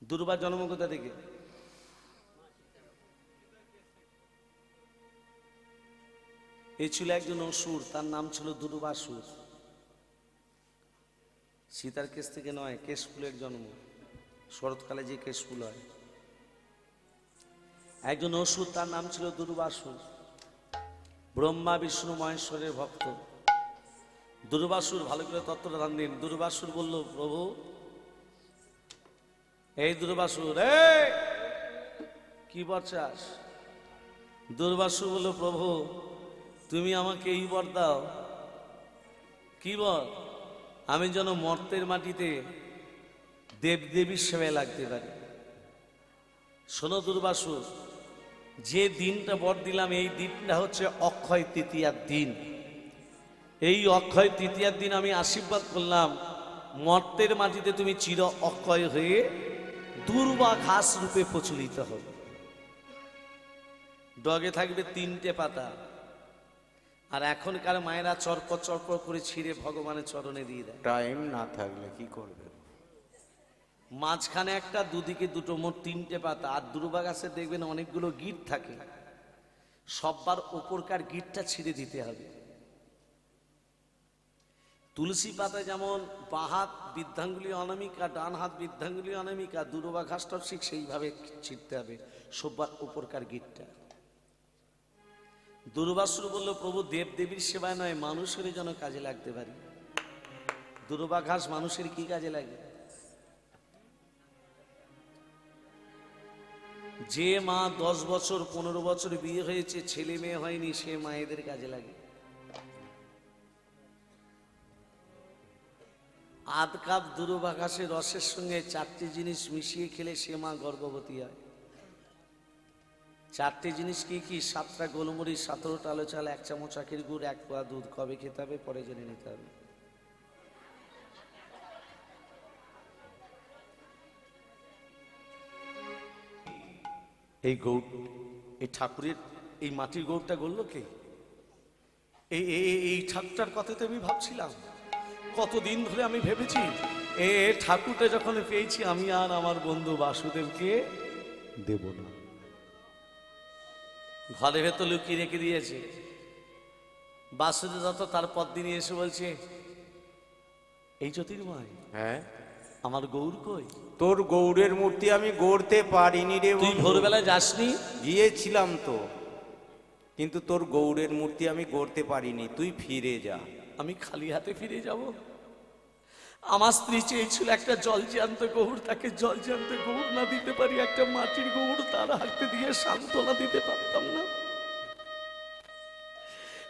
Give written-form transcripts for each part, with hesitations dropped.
দুর্বার জন্ম কোথা থেকে? এই ছিল একজন অসুর, তার নাম ছিল দুর্বাসুর। সীতার কেশ থেকে নয়, কেশফুলের জন্ম। শরৎকালে যে কেশফুল হয়। একজন অসুর, তার নাম ছিল দুর্বাসুর। ব্রহ্মা বিষ্ণু মহেশ্বরের ভক্ত। দুর্বাসুর, ভালো করে তত্ত্বটা ধ্যান দিন। দুর্বাসুর বলল, প্রভু, এই দুর্বাসুর, কি বর চাস? দুর্বাসুর বলল, প্রভু তুমি আমাকে এই বর দাও। কি বর? আমি যেন মর্তের মাটিতে দেবদেবীর সেবায় লাগতে পারি। শোনো দুর্বাসুর, যে দিনটা বর দিলাম, এই দিনটা হচ্ছে অক্ষয় তৃতীয়ার দিন। এই অক্ষয় তৃতীয়ার দিন আমি আশীর্বাদ করলাম, মর্তের মাটিতে তুমি চির অক্ষয় হয়ে দুর্বা ঘাস রূপে প্রচলিত হবে। ডগে থাকবে 3টে পাতা, আর এখনকার মায়েরা চরপর চরপর করে ছিঁড়ে ভগবানের চরণে দিয়ে দেয়। টাইম না থাকলে কি করবে? মাঝখানে একটা, দুদিকে দুটো, মোট 3টে পাতা। আর দুর্বা গাছে দেখবেন অনেকগুলো গিট থাকে, সববার ওপরকার গিটটা ছিঁড়ে দিতে হবে। তুলসী পাতা যেমন বাঁ হাত বৃদ্ধাঙ্গুলি অনামিকা, ডান হাত বৃদ্ধাঙ্গুলি অনামিকা, দুর্বা ঘাসটাও ঠিক সেইভাবে ছিঁড়তে হবে, সববার ওপরকার গিটটা। দুর্বাসুর বলল, প্রভু দেবদেবীর সেবায় নয়, মানুষের যেন কাজে লাগতে পারি। দুর্বা ঘাস মানুষের কি কাজে লাগে? যে মা 10 বছর 15 বছর বিয়ে হয়েছে, ছেলে মেয়ে হয়নি, সে মায়েদের কাজে লাগে। আধ কাপ দুর্বা ঘাসের রসের সঙ্গে 4টে জিনিস মিশিয়ে খেলে সে মা গর্ভবতী হয়। 4টে জিনিস কি কি? 7টা গোলমরিচ, 17টা আলো চাল, 1 চামচ আখের গুড়, 1 পোয়া দুধ। কবে খেতে হবে পরে জেনে নিতে হবে। এই গৌর, এই ঠাকুরের এই মাটির গৌরটা গড়ল কে? এই ঠাকুরটার কথা তো আমি ভাবছিলাম, কতদিন ধরে আমি ভেবেছি। ঠাকুরটা যখন পেয়েছি, আমি আর আমার বন্ধু বাসুদেবকে দেব না। ঘরে ভেতর লুকিয়ে রেখে দিয়েছে। বাসুদেব দত্ত তার পরদিন এসে বলছে, এই জ্যোতির্ময়, হ্যাঁ, আমার গৌর কই? তোর গৌরের মূর্তি আমি গড়তে পারিনি রে। তুই ভোরবেলায় যাসনি? গিয়েছিলাম তো, কিন্তু তোর গৌরের মূর্তি আমি গড়তে পারিনি। তুই ফিরে যা। আমি খালি হাতে ফিরে যাব? আমার স্ত্রী চেয়েছিল একটা জল জ্যান্ত গৌর, তাকে জল জ্যান্ত গৌর না দিতে পারি, একটা মাটির গৌর তার হাতে দিয়ে সান্ত্বনা দিতে পারতাম না?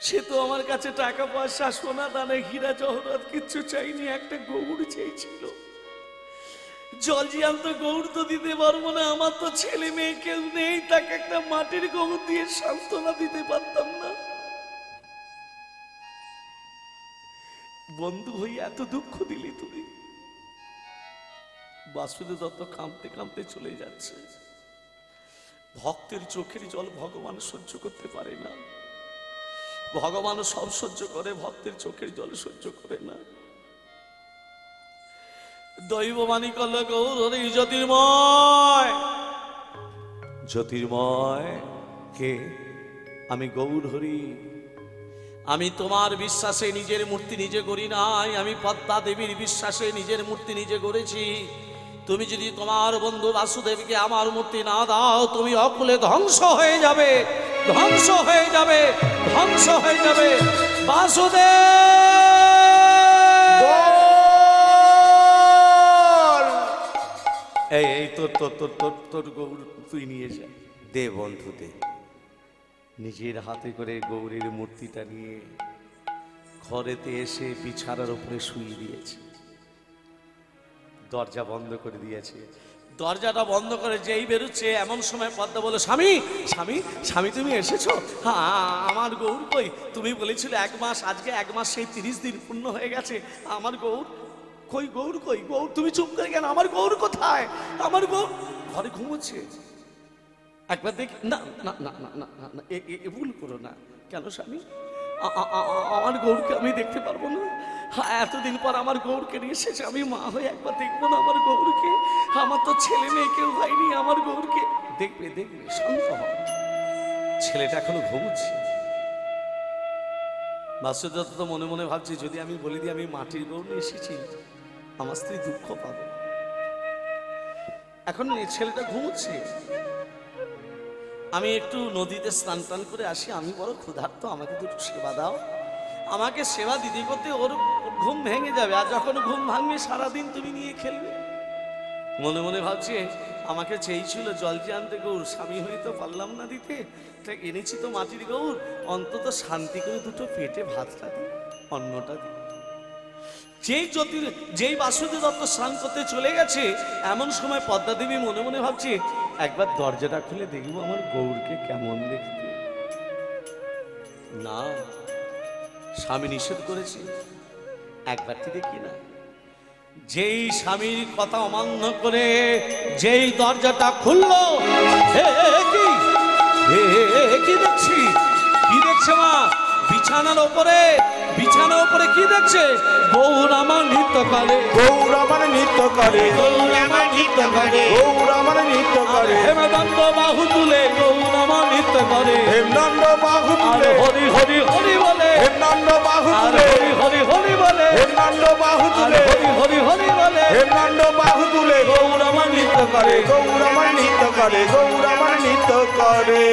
সে তো আমার কাছে টাকা পয়সা, সোনা দানা, হীরা জহরত কিচ্ছু চাইনি, একটা গৌর চেয়েছিল। জল জ্যান্ত গৌর তো দিতে পারবো না, আমার তো ছেলে মেয়ে কেউ নেই, তাকে একটা মাটির গৌর দিয়ে সান্ত্বনা দিতে পারতাম না। বন্ধু হই এত দুঃখ দিলি তুই? বাসুদেব দত্ত কাঁদতে কাঁদতে চলে যাচ্ছে। ভক্তের চোখের জল ভগবান সহ্য করতে পারে না। ভগবান সব সহ্য করে, ভক্তের চোখের জল সহ্য করে না। দৈববাণী করল, গৌর হরি জ্যোতির্ময়। জ্যোতির্ময় কে? আমি গৌর হরি। আমি তোমার বিশ্বাসে নিজের মূর্তি নিজে গড়ি নাই, আমি পদ্মা দেবীর বিশ্বাসে নিজের মূর্তি নিজে গড়েছি। তুমি যদি তোমার বন্ধু বাসুদেবকে আমার মূর্তি না দাও, তুমি অকুলে ধ্বংস হয়ে যাবে, ধ্বংস হয়ে যাবে, ধ্বংস হয়ে যাবে। বাসুদেব, এই তোর তোর তোর তোর তোর গৌর তুই নিয়ে যা। দে বন্ধু দে। নিজের হাতে করে গৌরীর মূর্তিটা নিয়ে ঘরেতে এসে বিছানার উপরে শুয়ে দিয়েছে। দরজা বন্ধ করে দিয়েছে। দরজাটা বন্ধ করে যেই বেরোচ্ছে, এমন সময় পদ্মা বলে, স্বামী স্বামী স্বামী তুমি এসেছো? হ্যাঁ, আমার গৌর কই? তুমি বলেছিলে 1 মাস, আজকে 1 মাস সেই 30 দিন পূর্ণ হয়ে গেছে। আমার গৌর কই? গৌর কই? গৌর তুমি চুপ করে কেন? আমার গৌর কোথায়? আমার গৌর ঘরে ঘুমোচ্ছে। একবার দেখি। না না না না না না, ভুল করো না। কেন স্বামী? আমার গৌরকে আমি দেখতে পারবো না। এতদিন পর আমার গৌরকে নিয়ে এসেছে, আমি মা হয়ে একবার দেখবো না আমার গৌরকে? আমার তো ছেলে মেয়ে কেউ হয়নি, আমার গৌরকে দেখবে দেখবে, শান্ত হ। ছেলেটা এখনো ঘুমোচ্ছে। বাসুদেব তো মনে মনে ভাবছি, যদি আমি বলে দিই আমি মাটির গৌর নিয়ে এসেছি, আমার স্ত্রী দুঃখ পাবে। এখন ছেলেটা ঘুমোচ্ছে, আমি একটু নদীতে স্নান টান করে আসি, আমি বড় ক্ষুধার্ত, আমাকে দুটো সেবা দাও। আমাকে সেবা দিদি করতে ওর ঘুম ভেঙে যাবে, আর যখন ঘুম ভাঙবে সারাদিন তুমি নিয়ে খেলবে। মনে মনে ভাবছি, আমাকে চেয়েছিল জলজি আনতে গৌর, স্বামী হয়ে তো পারলাম না দিতে, তাই এনেছি তো মাটির গৌর, অন্তত শান্তি করে দুটো পেটে ভাতটা দিই, অন্নটা দিই। যেই বাসুদেব দত্ত স্নান করতে চলে গেছে, এমন সময় পদ্মা দেবী মনে মনে ভাবছে, একবার দরজাটা খুলে দেখবো আমার গৌরকে কেমন দেখতে। না, স্বামী নিষেধ করেছে, একবারটি দেখি না। যেই স্বামীর কথা অমান্য করে যেই দরজাটা খুললো, কি দেখছি? কি দেখছে মা? বিছানার ওপরে কি দেখছে? গৌর আমার নৃত্য করে, গৌর আমার নৃত্য করে, গৌর আমার নৃত্য করে, গৌর আমার নৃত্য করে, হেমদণ্ড বাহু তুলে গৌর আমার নৃত্য করে, হেমদণ্ড বাহু তুলে, হরি হরি হরি বলে, হেমদণ্ড বাহু তুলে, হরি হরি হরি বলে, হেমদণ্ড বাহু তুলে, হরি হরি হরি বলে, হেমদণ্ড বাহু তুলে, গৌর আমার নৃত্য করে, গৌর আমার নৃত্য করে, গৌর আমার নৃত্য করে।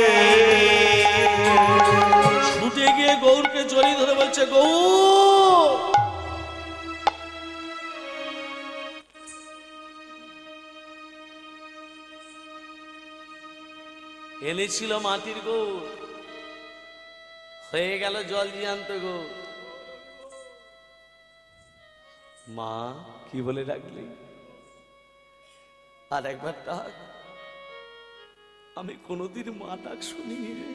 ছুটে গিয়ে গৌরকে জড়িয়ে ধরে বলছে, গৌর এনেছিল মাটির গৌর, হয়ে গেল জল জিয়ান্ত গৌর। মা কি বলে ডাকলি? আর একবার ডাক। আমি কোনোদিন মা ডাক শুনিনি রে,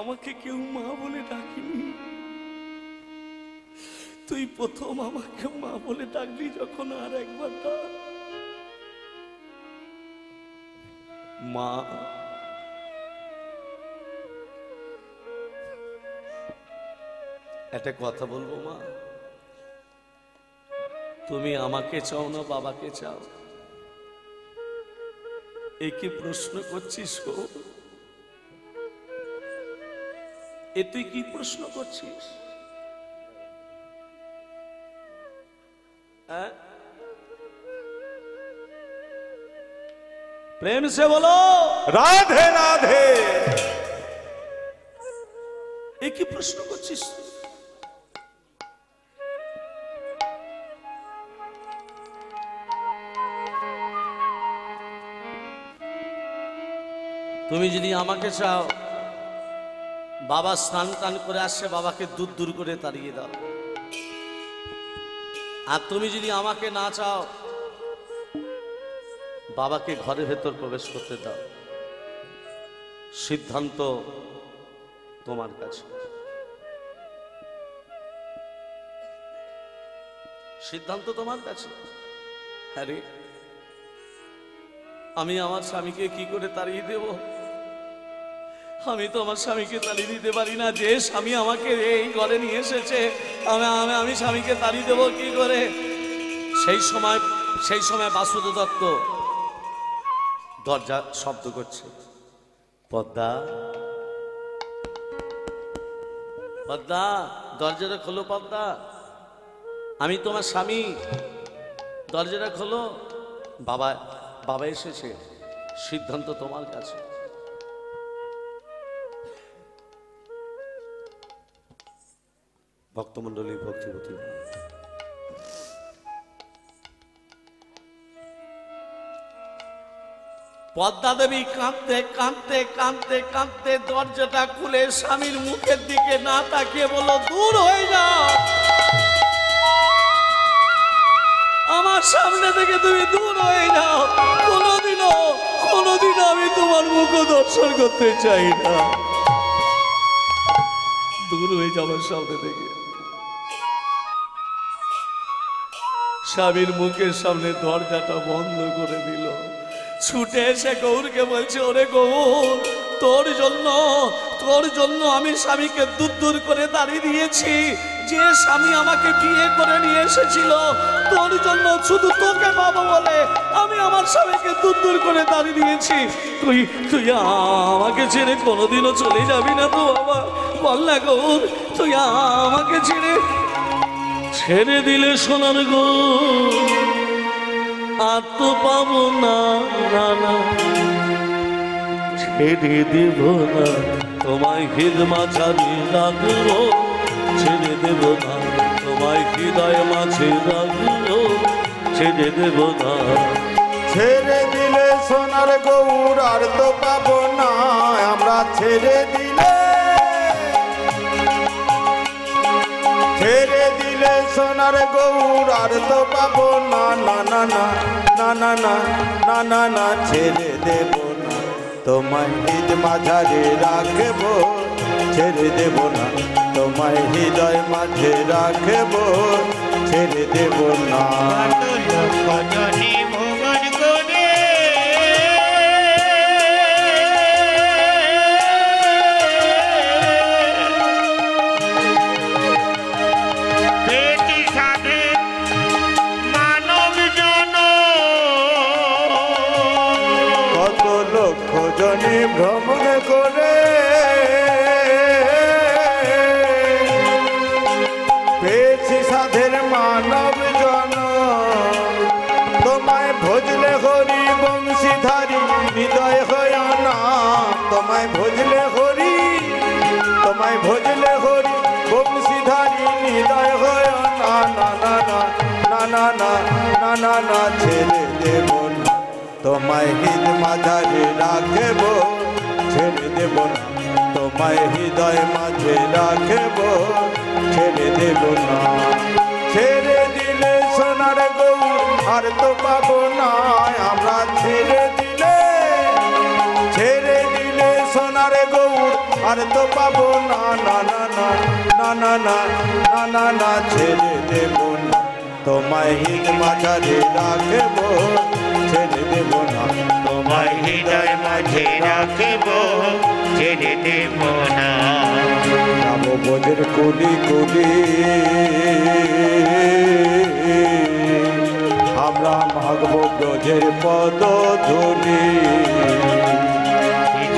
আমাকে কেউ মা বলে ডাকিনি। তুই প্রথম আমাকে মা বলে ডাকলি যখন, আর একবার ডাক। মা একটা কথা বলবো মা, তুমি আমাকে চাও না বাবাকে চাও? একে প্রশ্ন করছিস গো? এ তুই কি প্রশ্ন করছিস? প্রেম সে বলো রাধে রাধে। এ কি প্রশ্ন করছিস? তুমি যদি আমাকে চাও, বাবা স্নান টান করে আসছে, বাবাকে দূর দূর করে তাড়িয়ে দাও। আর তুমি যদি আমাকে না চাও, বাবাকে ঘরের ভেতর প্রবেশ করতে দাও। সিদ্ধান্ত তোমার কাছে, সিদ্ধান্ত তোমার কাছে। হ্যাঁ রে, আমি আমার স্বামীকে কি করে তাড়িয়ে দেব? আমি তো আমার স্বামীকে তাড়িয়ে দিতে পারি না। যে স্বামী আমাকে এই ঘরে নিয়ে এসেছে, আমি স্বামীকে তাড়িয়ে দেব কি করে? সেই সময় বাসুদেব দত্ত দরজা শব্দ করছে, পদ্মা পদ্মা দরজাটা খোলো, পদ্মা আমি তোমার স্বামী, দরজাটা খোলো। বাবা বাবা এসেছে, সিদ্ধান্ত তোমার কাছে। ভক্তমন্ডলী, ভক্তিবতী, পদ্মা দেবী কাঁদতে কাঁদতে কাঁদতে কাঁদতে দরজাটা খুলে স্বামীর মুখের দিকে না তাকিয়ে বলল, দূর হয়ে যাও, আমার সামনে থেকে তুমি দূর হয়ে যাও। কোনোদিনও আমি তোমার মুখ দর্শন করতে চাই না। দূর হয়ে যাওয়ার সামনে থেকে। স্বামীর মুখের সামনে দরজাটা বন্ধ করে দিল। ছুটে এসে গৌরকে বলছে, ওরে গৌর, তোর জন্য আমি স্বামীকে দূর দূর করে দাঁড়িয়ে দিয়েছি। যে স্বামী আমাকে বিয়ে করে নিয়ে এসেছিল তোর জন্য, শুধু তোকে পাবো বলে আমি আমার স্বামীকে দূর দূর করে দাঁড়িয়ে দিয়েছি। তুই আমাকে ছেড়ে কোনোদিনও চলে যাবি না তো বাবা? বল না গৌর, তুই আমাকে ছেড়ে দিলে সোনার গো আর তো পাবো না, না না ছেড়ে দেব না তোমায় হৃদয় মাঝারি রাখবো, ছেড়ে দেব না তোমায় হৃদয় মাঝে রাখবো, ছেড়ে দেব না। ছেড়ে দিলে সোনার গৌর আর তো পাবো না, আমরা ছেড়ে দিলে সোনার গৌর আর তো পাবো না, না না না না না না না না না ছেড়ে দেব না তোমায় হৃদয় মাঝারে রাখবো, ছেড়ে দেব না তোমায় হৃদয় মাঝে রাখবো, ছেড়ে দেব না। জনে ভ্রমণ করে পেয়েছি সাধের মানব জন, তোমায় ভজলে হরি বংশীধারী হৃদয় হয় না, তোমায় ভজলে হরি, তোমায় ভজলে হরি বংশীধারী হৃদয় হয় না, না না না না না না না না না ছেড়ে দেব না তোমায় হৃদয় মাঝারে রাখবো, ছেড়ে দেব না তোমায় হৃদয় মাঝে রাখবো, ছেড়ে দেব না। ছেড়ে দিলে সোনার গৌর আর তো পাবো না, আমরা ছেড়ে দিলে সোনার গৌর আর তো পাবো না, না না না না না না না না না ছেড়ে দেব না তোমায় হৃদয় মাঝারে রাখবো, ছেড়ে দেব না তোমায় হৃদয় মাঝে রাখবো, ছেড়ে দেব না। যাবো ব্রজের কুলি কুলি আমরা মাগবো ব্রজের পদ ধুলি,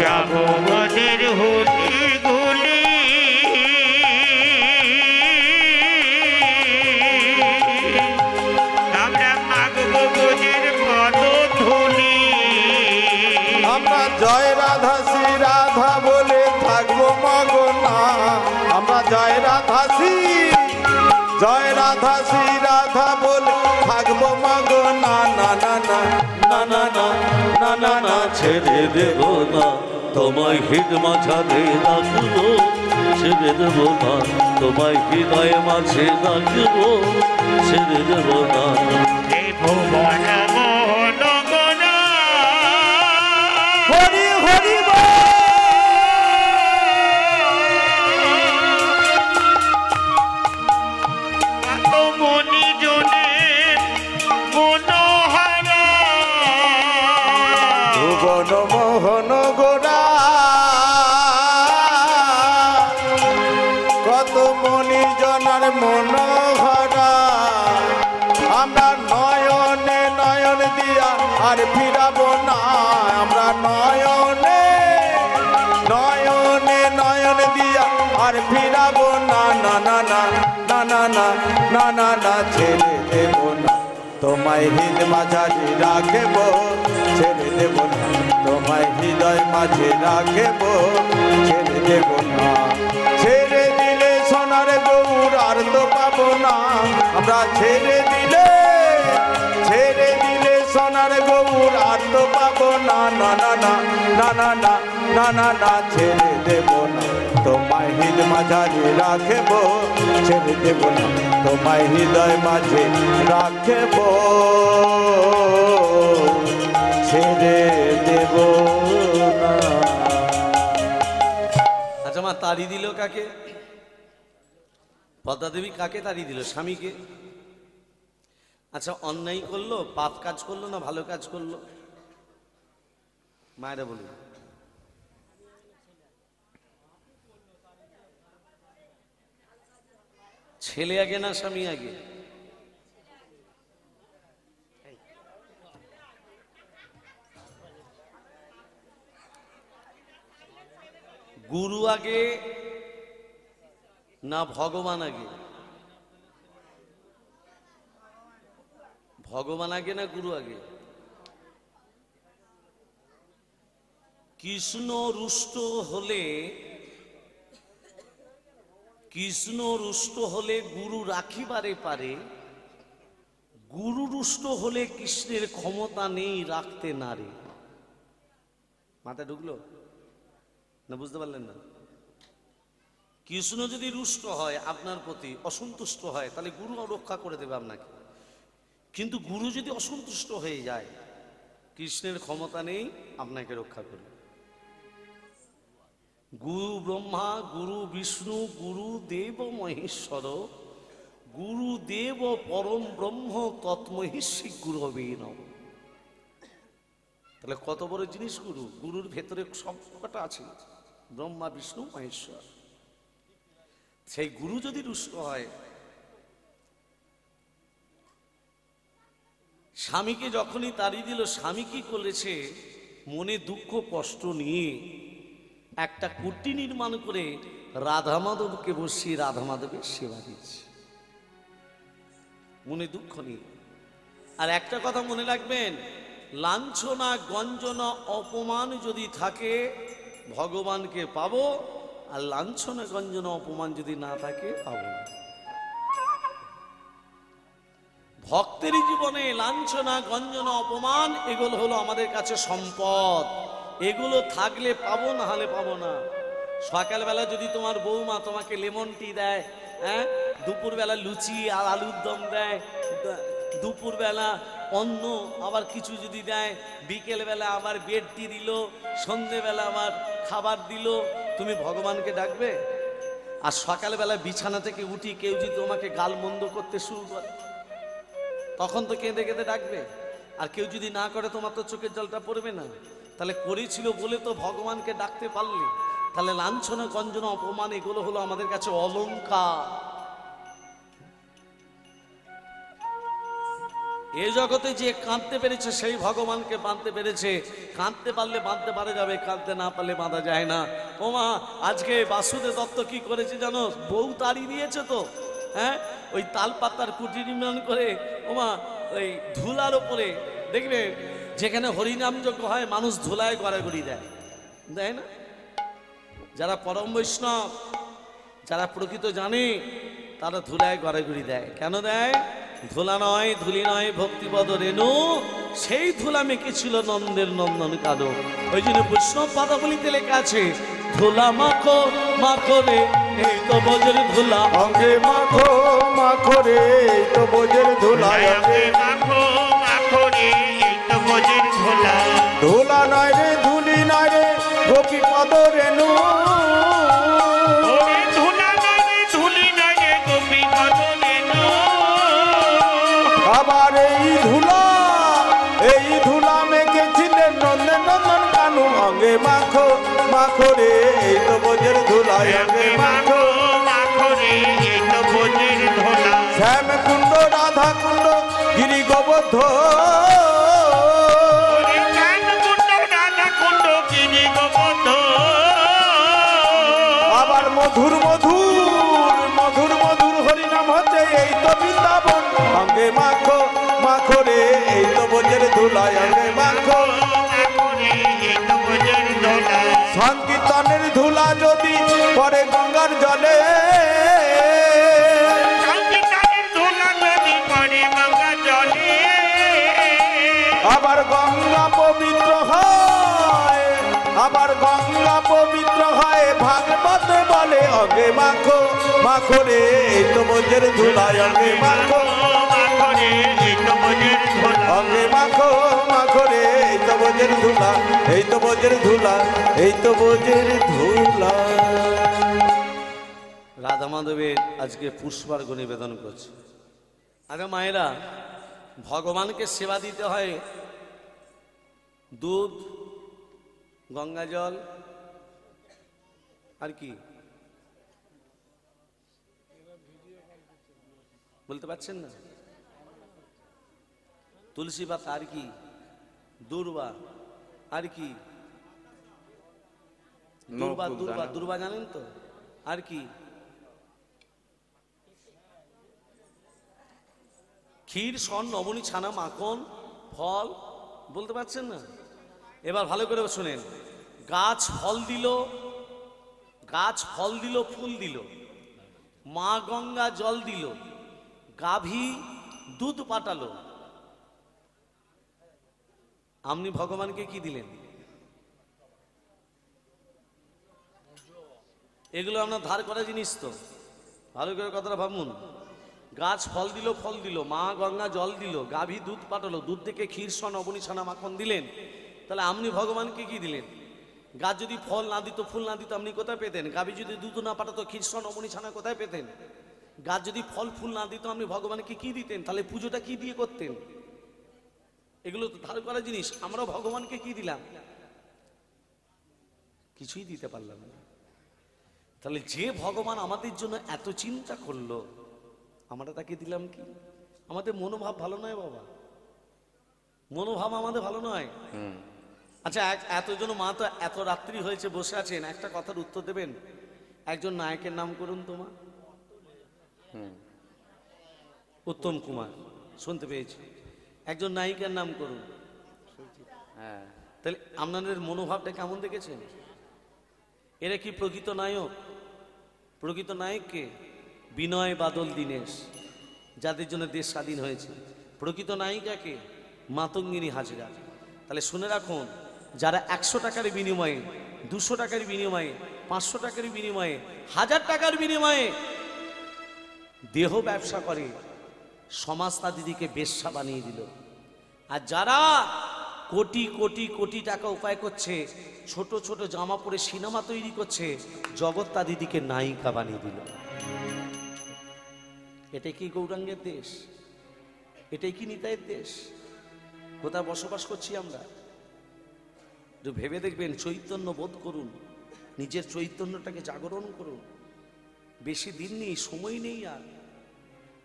যাবো ব্রজের হুলি গুলি আমরা মাগবো ব্রজের পদ ধুলি, আমরা জয় রাধা শ্রী রাধা বলে থাকবো মগনা, আমরা জয় রাধা শ্রী রাধা বলে থাকবো মগনা, না না না না না না না না না ছেড়ে দেব না তোমায় হৃদয় মাঝারে রাখবো, ছেড়ে দেব না তোমায় হৃদয় মাঝে রাখবো, ছেড়ে দেব না। ভুবন মোহন গনা হরি হরি মনি জনে মনোহরা ভুবন মোহন গোরা কত মনি জনার মনোহরা, আমরা নয়নে নয়ন দিয়া আর ফিরাবো না, আমরা নয়নে নয়নে নয়ন দিয়া আর ফিরাবো না, না না না না না না না না না ছেড়ে দেব না তোমায় হৃদয় মাঝারে রাখবো, ছেড়ে দেব না তোমায় হৃদয় মাঝে রাখবো, ছেড়ে দেব না। ছেড়ে দিলে সোনার গৌর আর তো পাবো না, আমরা ছেড়ে দিলে সোনার গৌর আর তো পাবো না, না না না না না না না না না ছেড়ে দেব না তোমায় হৃদয় মাঝারে রাখবো, ছেড়ে দেব না তোমায় হৃদয় মাঝে রাখবো, ছেড়ে দেব না। আচ্ছা মা, তাড়ি দিল কাকে? পদ্মা দেবী কাকে তাড়ি দিল? স্বামীকে। আচ্ছা, অন্যায় করলো, পাপ কাজ করলো না ভালো কাজ করলো? মায়েরা বলুন। ছেলে আগে না স্বামী আগে? গুরু আগে না ভগবান আগে? ভগবান আগে না গুরু আগে? কৃষ্ণ রুষ্ট হলে গুরু রাখিবারে পারে, গুরু রুষ্ট হলে কৃষ্ণের ক্ষমতা নেই রাখতে নারে। মাথায় ঢুকলো না? বুঝতে পারলেন না? কৃষ্ণ যদি রুষ্ট হয়, আপনার প্রতি অসন্তুষ্ট হয়, তাহলে গুরু রক্ষা করে দেবে আপনাকে। কিন্তু গুরু যদি অসন্তুষ্ট হয়ে যায়, কৃষ্ণের ক্ষমতা নেই আপনাকে রক্ষা করবে। গুরু ব্রহ্মা, গুরু বিষ্ণু, গুরু দেব মহেশ্বর, গুরু দেব পরম ব্রহ্ম তৎমহিষী গুরবে নমঃ। তাহলে কত বড় জিনিস গুরু! গুরুর ভেতরে সব কটা আছে, ব্রহ্মা বিষ্ণু মহেশ্বর। সেই গুরু যদি রুষ্ট হয়, স্বামীকে যখনই তাড়িয়ে দিল, স্বামী কি করেছে? মনে দুঃখ কষ্ট নিয়ে একটা কুটি নির্মাণ করে রাধা মাধবকে বসিয়ে রাধা মাধবের সেবা দিচ্ছে, মনে দুঃখ নিয়ে। আর একটা কথা মনে রাখবেন, লাঞ্ছনা গঞ্জনা অপমান যদি থাকে, ভগবানকে পাবো, আর লাঞ্ছনা গঞ্জনা অপমান যদি না থাকে, পাবো না। ভক্তের জীবনে লাঞ্ছনা গঞ্জনা অপমান এগুলো হলো আমাদের কাছে সম্পদ। এগুলো থাকলে পাবো, না হলে পাবো না। সকালবেলা যদি তোমার বৌমা তোমাকে লেমন টি দেয়, হ্যাঁ, দুপুরবেলা লুচি আর আলুর দম দেয়, দুপুরবেলা অন্য আবার কিছু যদি দেয়, বিকেলবেলা আবার বেড টি দিল, সন্ধেবেলা আবার খাবার দিল, তুমি ভগবানকে ডাকবে? আর সকালবেলা বিছানা থেকে উঠি কেউ যদি তোমাকে গাল মন্দ করতে শুরু করে, তখন তো কেঁদে কেঁদে ডাকবে। আর কেউ যদি না করে, তোমার তো চোখের জলটা পড়বে না? তাহলে করেছিল বলে তো ভগবানকে ডাকতে পারলে। তাহলে লাঞ্ছনা গঞ্জনা অপমান এগুলো হলো আমাদের কাছে অলংকার। এ জগতে যে কাঁদতে পেরেছে সেই ভগবানকে বাঁধতে পেরেছে। কাঁদতে পারলে বাঁধতে পারা যাবে, কাঁদতে না পারলে বাঁধা যায় না। ওমা, আজকে বাসুদেব দত্ত কি করেছে জানো? বউ তাড়িয়ে দিয়েছে তো, হ্যাঁ, ওই তাল পাতার কুটি নির্মাণ করে, ওমা, ওই ধুলার ওপরে দেখবে যেখানে হরিনাম যজ্ঞ হয়, মানুষ ধুলায় গড়াগড়ি দেয়, দেয় না? যারা পরম বৈষ্ণব, যারা প্রকৃত জানে, তারা ধুলায় গড়াগড়ি দেয়। কেন দেয়? ধুলা নয়, ধুলি নয়, ভক্তিপদ রেণু, সেই ধুলা মেখেছিল নন্দের নন্দন কালো। ওই জন্য বৈষ্ণব পাদাবলিতে লেখা আছে, ধুলা মাখো মাখো রে, এই তো বোঝের ধুলা অঙ্গে মাখো মাখো রে, এই তো বোঝের ধুলা অঙ্গে। মাখো মাখো রে, এই তো বোঝের ধুলা। ধুলা নয় রে, ধুলি নয় রে, গোপী পদ রেণু। ওরে ধুলা নয় রে, ধুলি নয় রে, গোপী পদ রেণু। আবার এই ধুলা মেখেছিলেন নন্দন নন্দন কানু। অঙ্গে মাখো মাখো রে, এই তো বোঝের ধুলা অঙ্গে মাখো মাখো রে, এই তো বোঝের ধুলা। শ্যাম কুণ্ড রাধা কুণ্ড গিরি গোবর্ধন। ওরে শ্যাম কুণ্ড রাধা কুণ্ড গিরি গোবর্ধন। আবার মধুর মধুর মধুর মধুর হরিনাম হচ্ছে, এই তো বৃন্দাবন। অঙ্গে মাখো মাখো রে, এই তো বোঝের ধুলা অঙ্গে মাখো মাখো রে, এই তো বোঝের ধুলা। সংকীর্তনের ধুলা যদি পরে গঙ্গার জলে। সংকীর্তনের ধুলা যদি পড়ে গঙ্গা জলে। আবার গঙ্গা পবিত্র হয়, আবার গঙ্গা পবিত্র হয়, ভাগবত বলে। অঙ্গে মাখো মাখো রে, এই তো বোঝের ধুলা অঙ্গে মাখো মাখো রে, এই তো বোঝের ধুলা। অঙ্গে মাখো মাখো রে, এই তো বোঝের ধুলা, এই তো বোঝের ধুলা, এই তো বোঝের ধুলা। রাধা মাধবের আজকে পুষ্পার্ঘ্য নিবেদন করছে। আগে মায়েরা, ভগবানকে সেবা দিতে হয় দুধ, গঙ্গা জল, আর কি? বলতে পারছেন না? তুলসী পাতা আর কি? দুর্বা। আর কি? দুর্বা। দুর্বা দুর্বা জানেন তো? আর কি? ক্ষীর, সন, নবনী, ছানা, মাখন, ফল। বলতে পারছেন না? এবার ভালো করে শুনেন। গাছ ফল দিল, গাছ ফল দিল, ফুল দিল, মা গঙ্গা জল দিল, গাভী দুধ পাঠালো, আপনি ভগবানকে কি দিলেন? এগুলো আপনার ধার করা জিনিস তো, ভালো করে কথাটা ভাবুন। গাছ ফল দিল, ফল দিল, মা গঙ্গা জল দিল, গাভী দুধ পাঠালো, দুধ থেকে ক্ষীর, সন, নবনী, ছানা, মাখন দিলেন, তাহলে আপনি ভগবানকে কি দিলেন? গাছ যদি ফল না দিত, ফুল না দিত, আপনি কোথায় পেতেন? গাভী যদি দুধ না পাঠাতো, ক্ষীর, সন, নবনী, ছানা কোথায় পেতেন? গাছ যদি ফল ফুল না দিত, আপনি ভগবানকে কি দিতেন? তাহলে পুজোটা কি দিয়ে করতেন? এগুলো তো ধার করা জিনিস। আমরা ভগবানকে কি দিলাম? কিছুই দিতে পারলাম না। তাহলে যে ভগবান আমাদের জন্য এত চিন্তা করলো, আমরা তাকে দিলাম কি? আমাদের মনোভাব ভালো নয় বাবা, মনোভাব আমাদের ভালো নয়। আচ্ছা, এতজন মা তো এত রাত্রি হয়েছে বসে আছেন, একটা কথার উত্তর দেবেন? একজন নায়কের নাম করুন তোমার। উত্তম কুমার, শুনতে পেয়েছি। একজন নায়িকার নাম করুন। হ্যাঁ, তাহলে আপনাদের মনোভাবটা কেমন দেখেছেন? এরা কি প্রকৃত নায়ক? প্রকৃত নায়ককে বিনয় বাদল দীনেশ, যাদের জন্য দেশ স্বাধীন হয়েছে। প্রকৃত নায়িকাকে মাতঙ্গিনী হাজরা। তাহলে শুনে রাখুন, যারা 100 টাকার বিনিময়ে, 200 টাকার বিনিময়ে, 500 টাকার বিনিময়ে, 1000 টাকার বিনিময়ে দেহ ব্যবসা করে, সমাজ তাদেরকে বেশ্যা বানিয়ে দিল। আর যারা কোটি কোটি কোটি টাকা উপায় করছে, ছোট ছোট জামা পরে সিনেমা তৈরি করছে, জগৎ তাদিদিকে নায়িকা বানিয়ে দিল। এটাই কি গৌরাঙ্গের দেশ? এটাই কি নিতাইয়ের দেশ? কোথায় বসবাস করছি আমরা? একটু ভেবে দেখবেন, চৈতন্য বোধ করুন, নিজের চৈতন্যটাকে জাগরণ করুন। বেশি দিন নেই, সময় নেই, আর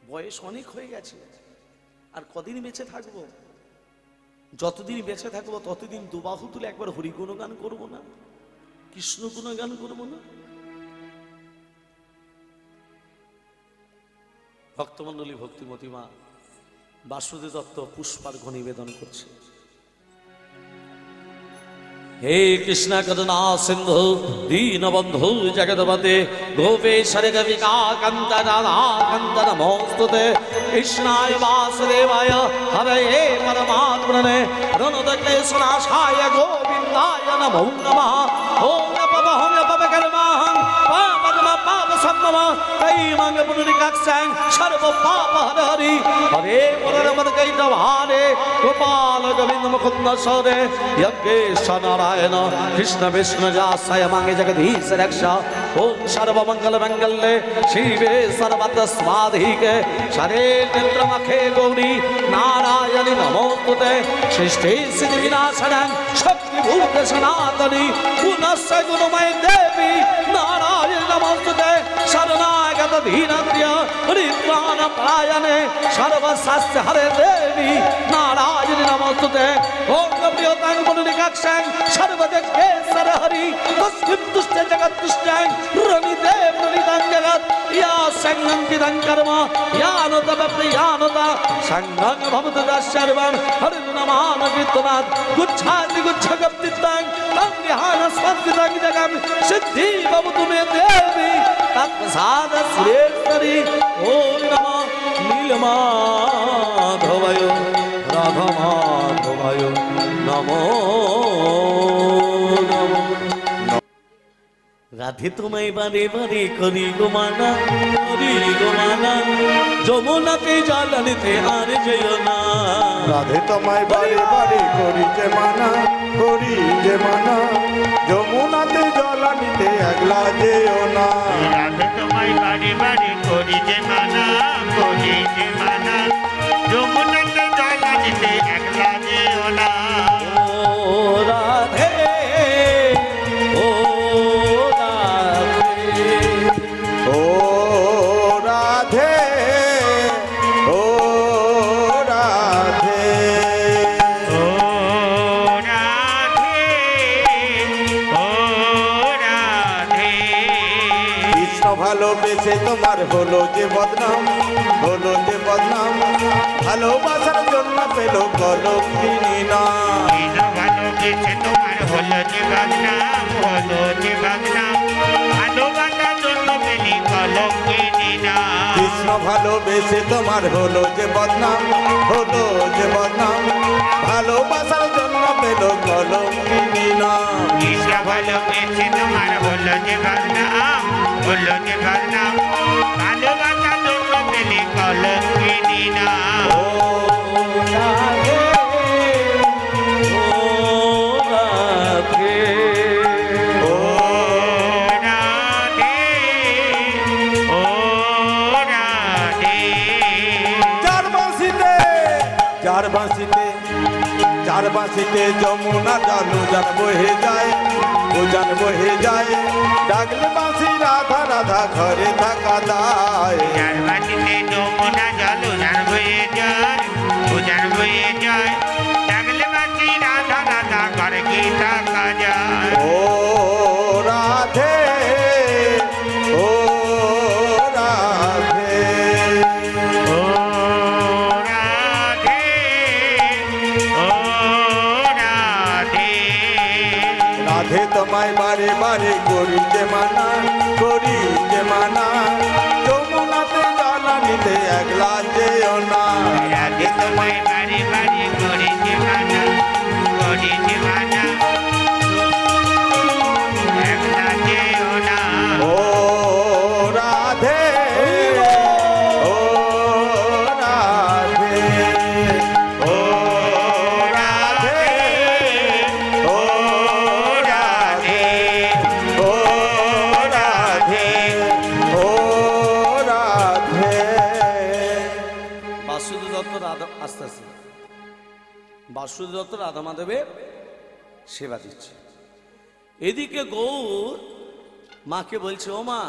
বয়স অনেক হয়ে গেছে। আর কদিন বেঁচে থাকবো? যতদিন বেঁচে থাকবো ততদিন দুবাহু তুলে একবার হরি গুণগান করবো না? কৃষ্ণ গুণগান করবো না? ভক্তমণ্ডলী, ভক্তিমতী মা বাসুদেব দত্ত পুষ্পার্ঘ্য নিবেদন করছে। হে কৃষ্ণ করুণা সিন্ধু দীনবন্ধু জগৎপতে গোপেশ্বর গবিকা কান্ত রাধা কান্ত নমোস্তুতে কৃষ্ণায় বাসুদেবায় হরয়ে পরমাত্মনে রণদক্লেশনাশায় গোবিন্দায় নমো নমঃ। ওম নমঃ পবকর্মাহং পাপকর্ম পাপ সম্ভব কৈমং পুনরিকাক্ষং সর্ব পাপ হরি হরে পরমদ কৈতভারে গোপাল গোবিন্দ মুকুন্দ সরে যজ্ঞেশ্বর নারায়ণ কৃষ্ণ বিষ্ণু যাসায় মাঙ্গে জগদীশ রক্ষা। ওম সর্বমঙ্গল মঙ্গলে শিবে সর্বত্র স্বাধিকে সরে নেত্রমখে গৌরী নারায়ণী নমোস্তুতে সৃষ্টি স্থিতি বিনাশনং শক্তিভূত সনাতনী পুনশ্চ গুণময় দেবী নারায়ণ নমোস্তুতে শরণাগত ধীনাত্র্য পরিত্রাণ পরায়ণে সর্বশাস্ত্র হরে দেবী নারায়ণ নমোস্তুতে। ওম প্রিয়তাং পুনরিকাক্ষং সর্বযজ্ঞেশ্বর হরি তস্মিন তুষ্ট জগৎ তুষ্টং রণিতে প্রণিতাং জগৎ ইয়া সংগং বিদং কর্ম ইয়ানত প্রিয়ানত সংগং ভবতু দাসর্বং হরি নমাম কীর্তনাৎ গুচ্ছাতি গুচ্ছগপ্তিতাং তং বিহান স্পন্দিতাং জগৎ সিদ্ধি ভবতু মে দেবী তৎপ্রসাদ সুরেশ্বরী। ওম নমঃ নীলমাধবায় রাধামাধবায় নমো নমঃ। রাধে তোমায় বারে বারে করি গো মানা, করি গো মানা, যমুনাতে জল নিতে আর যেও না। রাধে তোমায় বারে বারে করি যে মানা, করি যে মানা, যমুনাতে জল নিতে একলা যেও না। রাধে তোমায় বাড়ি বাড়ি করি যে মানা, করি যে মানা, যমুনাতে জল দিতে একলা যেও না। ও রাধে, ও রাধে, ও রাধে, বেশে তোমার হলো যে বদনাম, হলো যে বদনাম, ভালোবাসার জন্য পেল কলঙ্কিনী নাম। কৃষ্ণ ভালোবেসে তোমার হলো যে বদনাম, হলো যে বদনাম, ভালোবাসার জন্য পেলি কলঙ্কিনী নাম। কৃষ্ণ ভালোবেসে তোমার হলো যে বদনাম, হলো যে বদনাম, ভালোবাসার জন্য পেল কলঙ্কিনী নাম। কৃষ্ণ ভালোবেসে তোমার হলো যে বদনাম, হলো যে বদনাম, ভালোবাসার জন্য পেলি কলঙ্কিনী নাম। ও রাধে, ও রাধে, ও রাধে, ও রাধে। চার বাঁশিতে, চার বাঁশিতে, চার বাঁশিতে যমুনা জালু জান বহে যায়, ও জান বহে যায়, ডাকলে বাঁশি রাধা রাধা ঘরে থাকা দায়। যার বাটিতে যমুনা জল উজান বয়ে যায়, উজান বয়ে যায়, ডাকলে বাঁচি রাধা রাধা ঘরে কি থাকা যায়। ও রাধে, ও রাধে, ও রাধে, ও রাধে। রাধে তোমায় বারে বারে করি যে মানা, করি যে মানা, যমুনাতে জ্বালা নিতে একলা যেও না। রাধে তোমায় বাড়ি বাড়ি করেছে মানা, করেছে মানা, একলা যেও না। ও রাধে, ও রাধে, ও রাধে, ও রাধে, ও রাধে, ও রাধে। বাসুদেব দত্ত রাধা, আস্তে আস্তে, বাসুদেব দত্ত রাধা মাধবের সেবা দিচ্ছে। এদিকে গৌর মাকে বলছে, ও মা,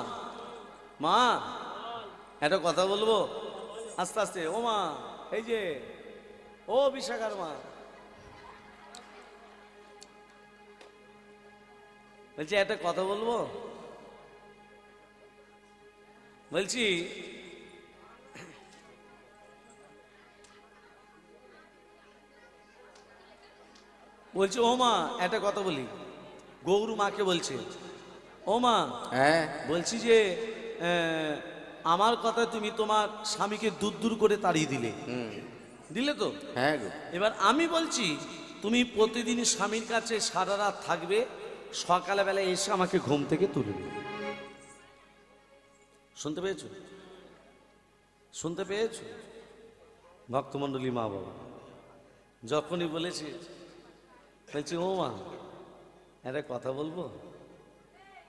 মা একটা কথা বলবো, আস্তে আস্তে, ও মা, এই যে ও বিশাখার মা, বলছি একটা কথা বলবো, বলছি বলছি ও মা একটা কথা বলি, গৌর মাকে বলছে, ও মা, হ্যাঁ বলছি যে আমার কথা তুমি তোমার স্বামীকে দূর দূর করে তাড়িয়ে দিলে, দিলে তো? হ্যাঁ গো। এবার আমি বলছি তুমি প্রতিদিন স্বামীর কাছে সারা রাত থাকবে, সকালবেলা এসে আমাকে ঘুম থেকে তুলবে। শুনতে পেয়েছো? শুনতে পেয়েছো ভক্তমণ্ডলী মা বাবা? যখনই বলেছে, বলছি ও মা একটা কথা বলবো,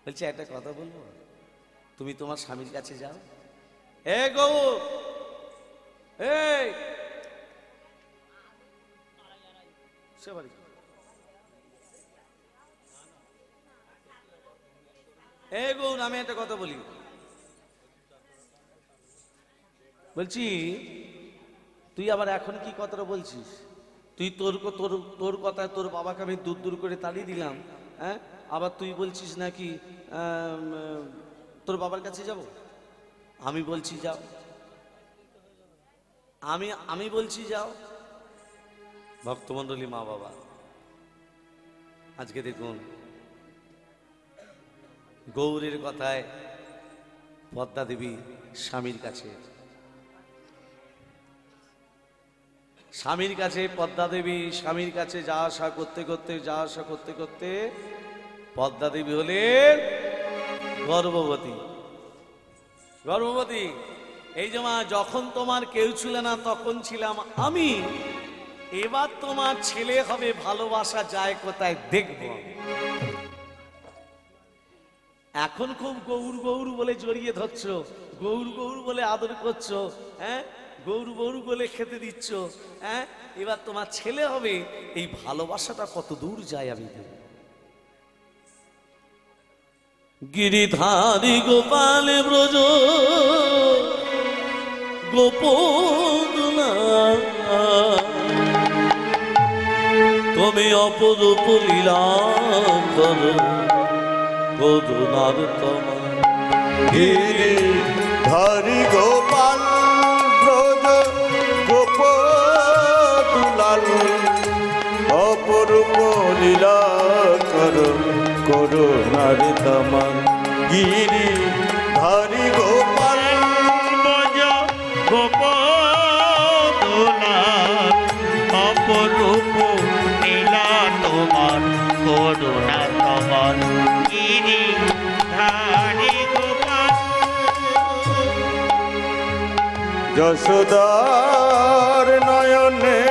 বলছি একটা কথা বলবো, তুমি তোমার স্বামীর কাছে যাও। এ গৌ, এই সে বাড়ি, এ গৌর, আমি একটা কথা বলি, বলছি তুই আবার এখন কি কথাটা বলছিস? তুই তোর তোর তোর কথায় তোর বাবাকে আমি দূর দূর করে তাড়িয়ে দিলাম, হ্যাঁ? আবার তুই বলছিস নাকি তোর বাবার কাছে যাব? আমি বলছি যাও, আমি বলছি যাও। ভক্তমণ্ডলী মা বাবা, আজকে দেখুন গৌরের কথায় পদ্মা দেবী স্বামীর কাছে, স্বামীর কাছে পদ্মা দেবী স্বামীর কাছে যা আসা করতে করতে, যা আসা করতে করতে পদ্মা দেবী হলেন গর্ভবতী। গর্ভবতী, এই যে মা, যখন তোমার কেউ ছিল না তখন ছিলাম আমি, এবার তোমার ছেলে হবে, ভালোবাসা যায় কোথায় দেখব। এখন খুব গৌর গৌর বলে জড়িয়ে ধরছো, গৌর গৌর বলে আদর করছো, হ্যাঁ, গৌর গৌর বলে খেতে দিচ্ছ, হ্যাঁ, এবার তোমার ছেলে হবে, এই ভালোবাসাটা কত দূর যায় আমি দেখব। গিরিধারী গোপাল ব্রজ গোপদনা, তুমি অপরূপ লীলা করো, করুণার তোমার গিরি ধরি গোপাল ব্রজ গোপ দুলাল অপরূপ লীলা কর করুণার তমান গিরি ধরি গোপাল বজ গোপদোলা অপরূপ নীলা তোমার করুণা তোমার গিরি ধারি গোপাল যশোদার নয়নে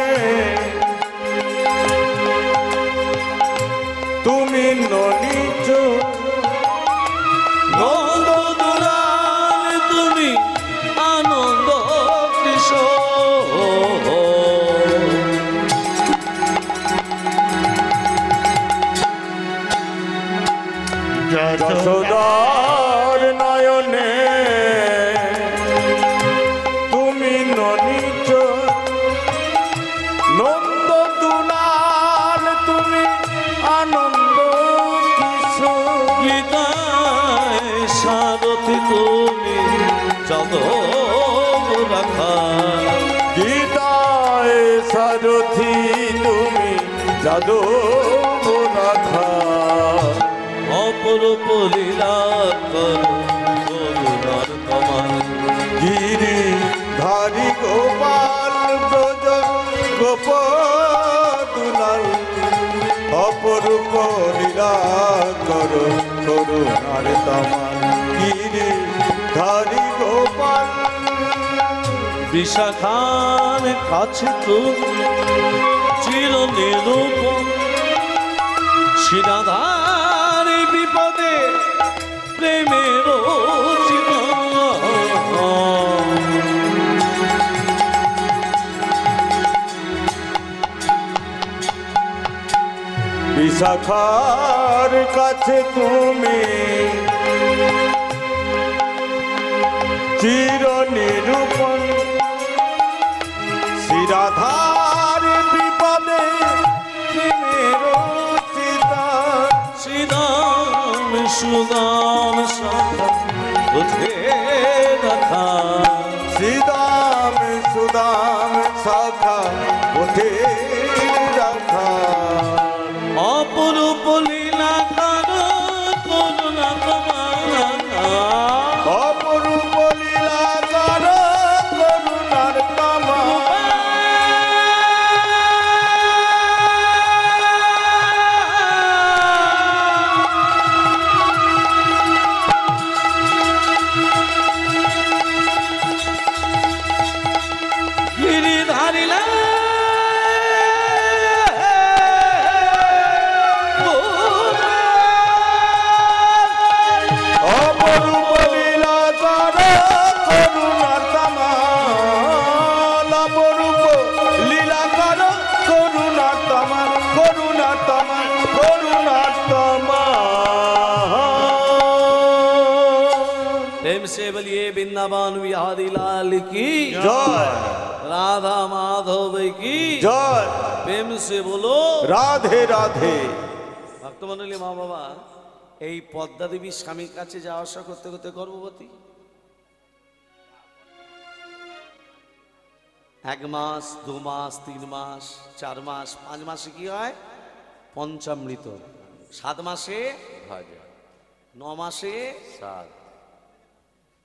তুমি ননিচ নন্দ দুলাল তুমি আনন্দ কিশোর যশোদার নয়নে তুমি ননিচ নন্দ দুলাল তুমি আনন্দ কিশোর গীতায় সারথি তুমি যাদব রাখা গীতায় সারথি তুমি যাদব রাখা অপরূপ লীলা কর করুণার তোমার গিরি ধারি গোপাল ব্রজ গোপ দুলাল অপরূপ লীলা কর করুণার তমান গিরি ধারি গোপাল বিশাখার কাছে তো চির নিরূপণ শিরাধার বিপদে প্রেমের বিশাখার কাছে তুমি চির নিরূপণ শিরাধার বিপদে প্রেমের চিতার শ্রীরাম সুদাম সখা বুঝে রাখা শ্রীদাম সুদাম শাখা ওঠে রাখা অপরূপ লীলা কর করুণা তোমার অপরূপ লীলা কর করুণার তামা গিরি ধারিলা অপরূপ লীলা কর করুণার তামা অপরূপ লীলা কর করুণার তামা করুণার তামা করুণার তামা प्रेम से बोलिए वृंदावन बिहारी लाल की জয় राधा माधव की জয় प्रेम से बोलो রাধে রাধে ভক্তমন্ডলী মা বাবা এই পদ্মা দেবীর স্বামীর কাছে যাওয়া আসা করতে করতে গর্ভবতী 1 মাস 2 মাস 3 মাস 4 মাস 5 মাসে কি হয় পঞ্চামৃত 7 মাসে ভাজা 9 মাসে সাত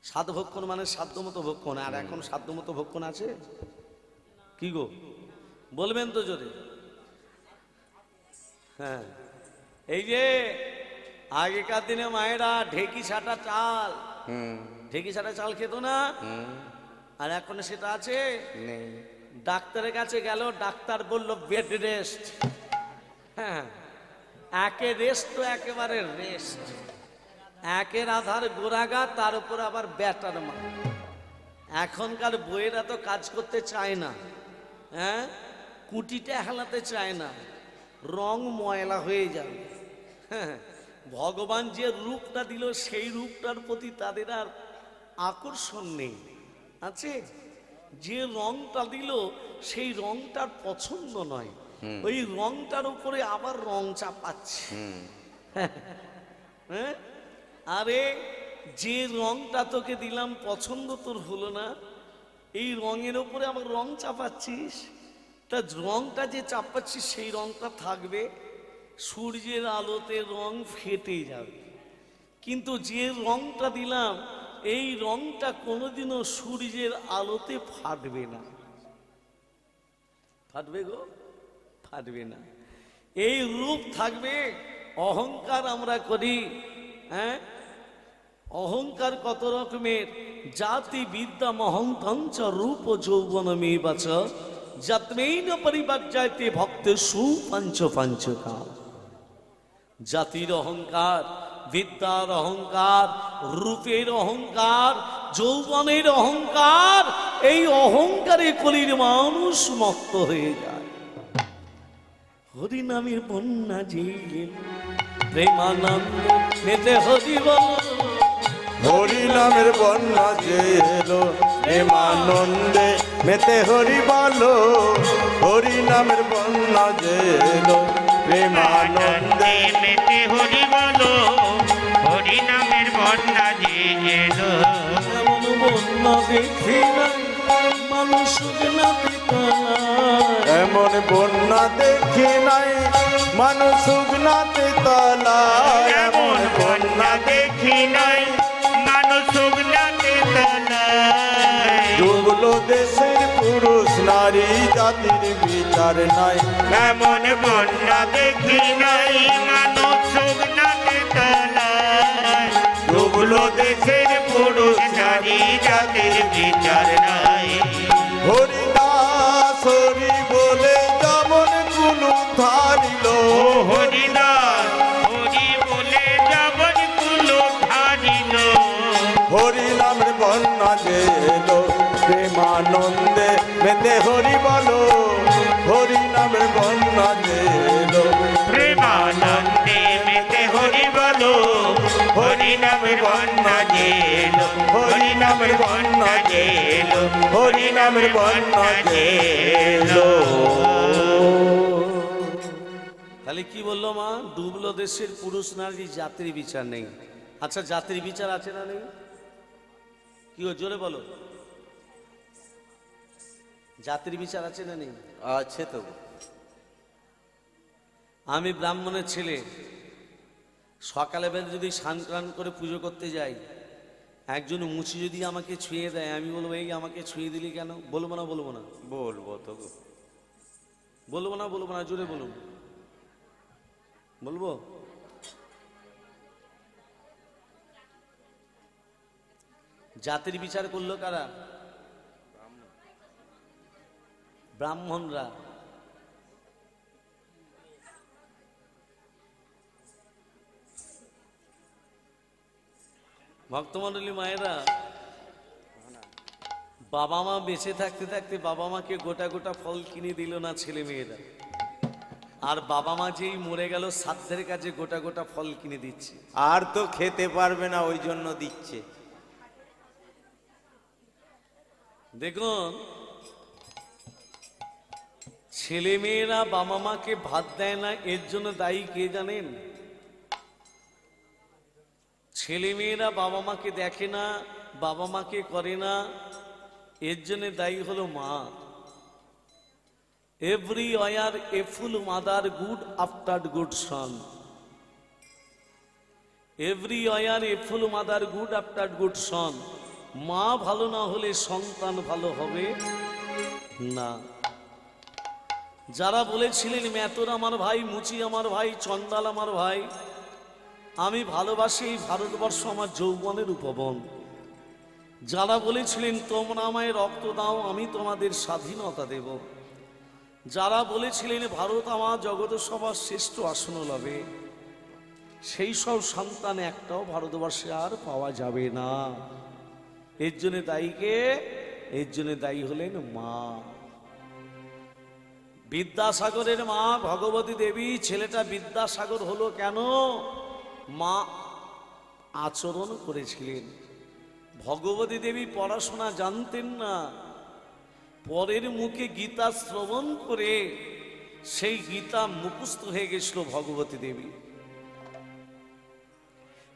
সাত ভক্ষণ মানে সাধ্যমতো ভক্ষণ আর এখন সাধ্যমতো ভক্ষণ আছে কি গো বলবেন তো জোরে হ্যাঁ এই যে আগেকার দিনে মায়েরা ঢেকি ছাটা চাল ঢেকি ছাটা চাল খেত না আর এখন সেটা আছে নেই ডাক্তারের কাছে গেল ডাক্তার বলল বেড রেস্ট হ্যাঁ একে রেস্ট তো একেবারে রেস্ট একের আধার গোড়াগা তার উপর আবার ব্যাটার মা এখনকার বইয়েরা তো কাজ করতে চায় না হ্যাঁ কুটিটা হেলাতে চায় না রং ময়লা হয়ে যাবে হ্যাঁ ভগবান যে রূপটা দিল সেই রূপটার প্রতি তাদের আর আকর্ষণ নেই আছে যে রংটা দিল সেই রংটার পছন্দ নয় ওই রংটার উপরে আবার রং চাপাচ্ছে হ্যাঁ আরে যে রংটা তোকে দিলাম পছন্দ তোর হলো না, এই রঙের ওপরে আমার রং চাপাচ্ছিস। তা রংটা যে চাপাচ্ছিস সেই রংটা থাকবে, সূর্যের আলোতে রং ফেটে যাবে। কিন্তু যে রংটা দিলাম এই রংটা কোনোদিনও সূর্যের আলোতে ফাটবে না। ফাটবে গো? ফাটবে না। এই রূপ থাকবে। অহংকার আমরা করি, হ্যাঁ, অহংকার কত রকমের। জাতি বিদ্যা মহন্তঞ্চ রূপ যৌবনমেবাচ যত্মেন পরিবর্যায়তে ভক্তেষু পঞ্চ পঞ্চকাম। জাতির অহংকার, বিদ্যার অহংকার, রূপের অহংকার, যৌবনের অহংকার, এই অহংকারে কলির মানুষ মত্ত হয়ে যায়। হরিনামের বন্যা ঝিলে প্রেমানন্দ মেতে হরি বল। হরিনামের বন্যা যে এলো প্রেমানন্দে মেতে হরি বলো। হরিনামের বন্যা যে এলো প্রেমানন্দে মেতে হরি বলো। হরি নামের বন্যা যে এলো। এমন বন্যা দেখি না মানুষ না পিতালা। এমন বন্যা দেখি নাই মানুষ উগনাতে তলা। এমন বন্যা দেখি নাই মানুষ উগনাতে তলায়। ডুবলো দেশের পুরুষ নারী জাতির বিচার নাই। এমন বন্যা দেখি নাই মানুষ উগনাতে তলায়। ডুবলো দেশের পুরুষ নারী জাতির বিচার নাই। হরিদাস হরি বলে যেমন কুলু ধারিল। ও হরিদাস হরি বলে যাবন কুলো ধারিল। হরিনামের বন্যা যে এলো প্রেমানন্দে মেতে হরি বলো। হরিনামের বন্যা যে এলো প্রেমানন্দে মেতে হরি বলো। হরি নামের বন্যা যে এলো। হরি নামের বন্যা যে এলো। হরি নামের বন্যা যে এলো। তাহলে কি বললো মা? ডুবলো দেশের পুরুষ নারী জাতির বিচার নেই। আচ্ছা জাতির বিচার আছে না নেই? কি জোরে বলো, জাতির বিচার আছে না নেই? আছে তো। আমি ব্রাহ্মণের ছেলে, সকালে বেলা যদি স্নান টান করে পুজো করতে যাই, একজন মুচি যদি আমাকে ছুঁয়ে দেয়, আমি বলবো এই আমাকে ছুঁয়ে দিলি কেন? বলবো না? বলবো না? বলবো তো। বলবো না? বলবো না? জোরে বলুন। বলবো? জাতির বিচার করলো কারা? ব্রাহ্মণরা। ভক্তমণ্ডলী মায়েরা, বাবা মা বেঁচে থাকতে থাকতে বাবা মাকে গোটা গোটা ফল কিনে দিল না ছেলে মেয়েরা, আর বাবা মা যেই মরে গেল সাধ্যের কাছে গোটা গোটা ফল কিনে দিচ্ছে। আর তো খেতে পারবে না ওই জন্য দিচ্ছে। দেখুন, ছেলে মেয়েরা বাবা মাকে ভাত দেয় না, এর জন্য দায়ী কে জানেন? ছেলে মেয়েরা বাবা মাকে দেখে না, বাবা মাকে করে না, এর জন্য দায়ী হলো মা। এভরি ওয়ার এ ফুল মাদার গুড আফটার গুড সন। এভরি ওয়ার এ ফুল মাদার গুড আফটার গুড সন। মা ভালো না হলে সন্তান ভালো হবে না। যারা বলেছিলেন মেতর আমার ভাই, মুচি আমার ভাই, চন্দাল আমার ভাই, আমি ভালোবাসি এই ভারতবর্ষ আমার যৌবনের উপবন, যারা বলেছিলেন তোমরা আমায় রক্ত দাও আমি তোমাদের স্বাধীনতা দেব, যারা বলেছিলেন ভারত আমার জগৎ সভার শ্রেষ্ঠ আসন লবে, সেই সব সন্তান একটাও ভারতবর্ষে আর পাওয়া যাবে না। এর জন্য দায়ী কে? এর জন্য দায়ী হলেন মা। বিদ্যাসাগরের মা ভগবতী দেবী, ছেলেটা বিদ্যাসাগর হলো কেন? মা আচরণ করেছিলেন। ভগবতী দেবী পড়াশোনা জানতেন না, পরের মুখে গীতা শ্রবণ করে সেই গীতা মুখস্থ হয়ে গেছিল ভগবতী দেবী।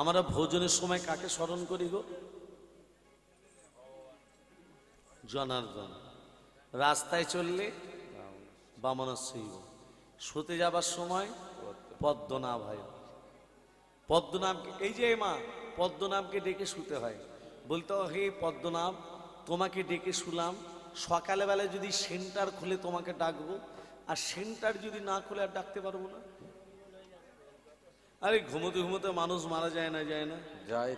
আমরা ভোজনের সময় কাকে স্মরণ করি গো? জনার্দন। রাস্তায় চললে বামনশৈব, শুতে যাবার সময় পদ্মনাভায়। পদ্মনাভকে, এই যে মা, পদ্মনাভকে ডেকে শুতে হয়। বলতো, হে পদ্মনাভ, তোমাকে ডেকে শুলাম, সকালবেলায় যদি সেন্টার খুলে তোমাকে ডাকবো, আর সেন্টার যদি না খুলে আর ডাকতে পারবো না। আরে ঘুমোতে ঘুমোতে মানুষ মারা যায় না? যায় না? যায়।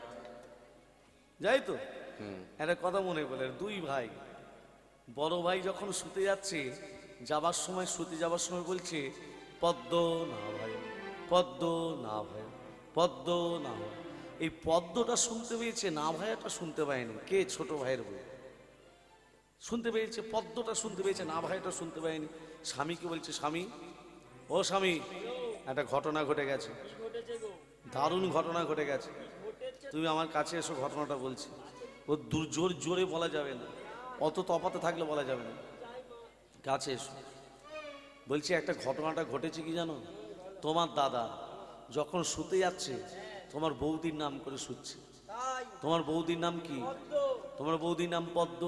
যাই তো। একটা কথা মনে পড়ে, দুই ভাই, বড় ভাই যখন শুতে যাচ্ছে, যাবার সময়, শুতে যাবার সময় বলছে, পদ্ম না ভাই, পদ্ম না ভাই, পদ্ম না ভাই। এই পদ্মটা শুনতে পেয়েছে, না ভাইয়াটা শুনতে পায়নি। কে? ছোট ভাইয়ের বউ শুনতে পেয়েছে, পদ্মটা শুনতে পেয়েছে, না ভাইয়াটা শুনতে পায়নি। স্বামীকে বলছে, স্বামী, ও স্বামী, একটা ঘটনা ঘটে গেছে, দারুণ ঘটনা ঘটে গেছে, তুমি আমার কাছে এসো, ঘটনাটা বলছি। ও জোর জোরে বলা যাবে না, অত তফাতে থাকলে বলা যাবে না, কাছে এসো। বলছি, একটা ঘটনাটা ঘটেছে কি জানো? তোমার দাদা যখন শুতে যাচ্ছে, তোমার বৌদির নাম করে শুচ্ছে। তোমার বৌদির নাম কি? তোমার বৌদির নাম পদ্ম।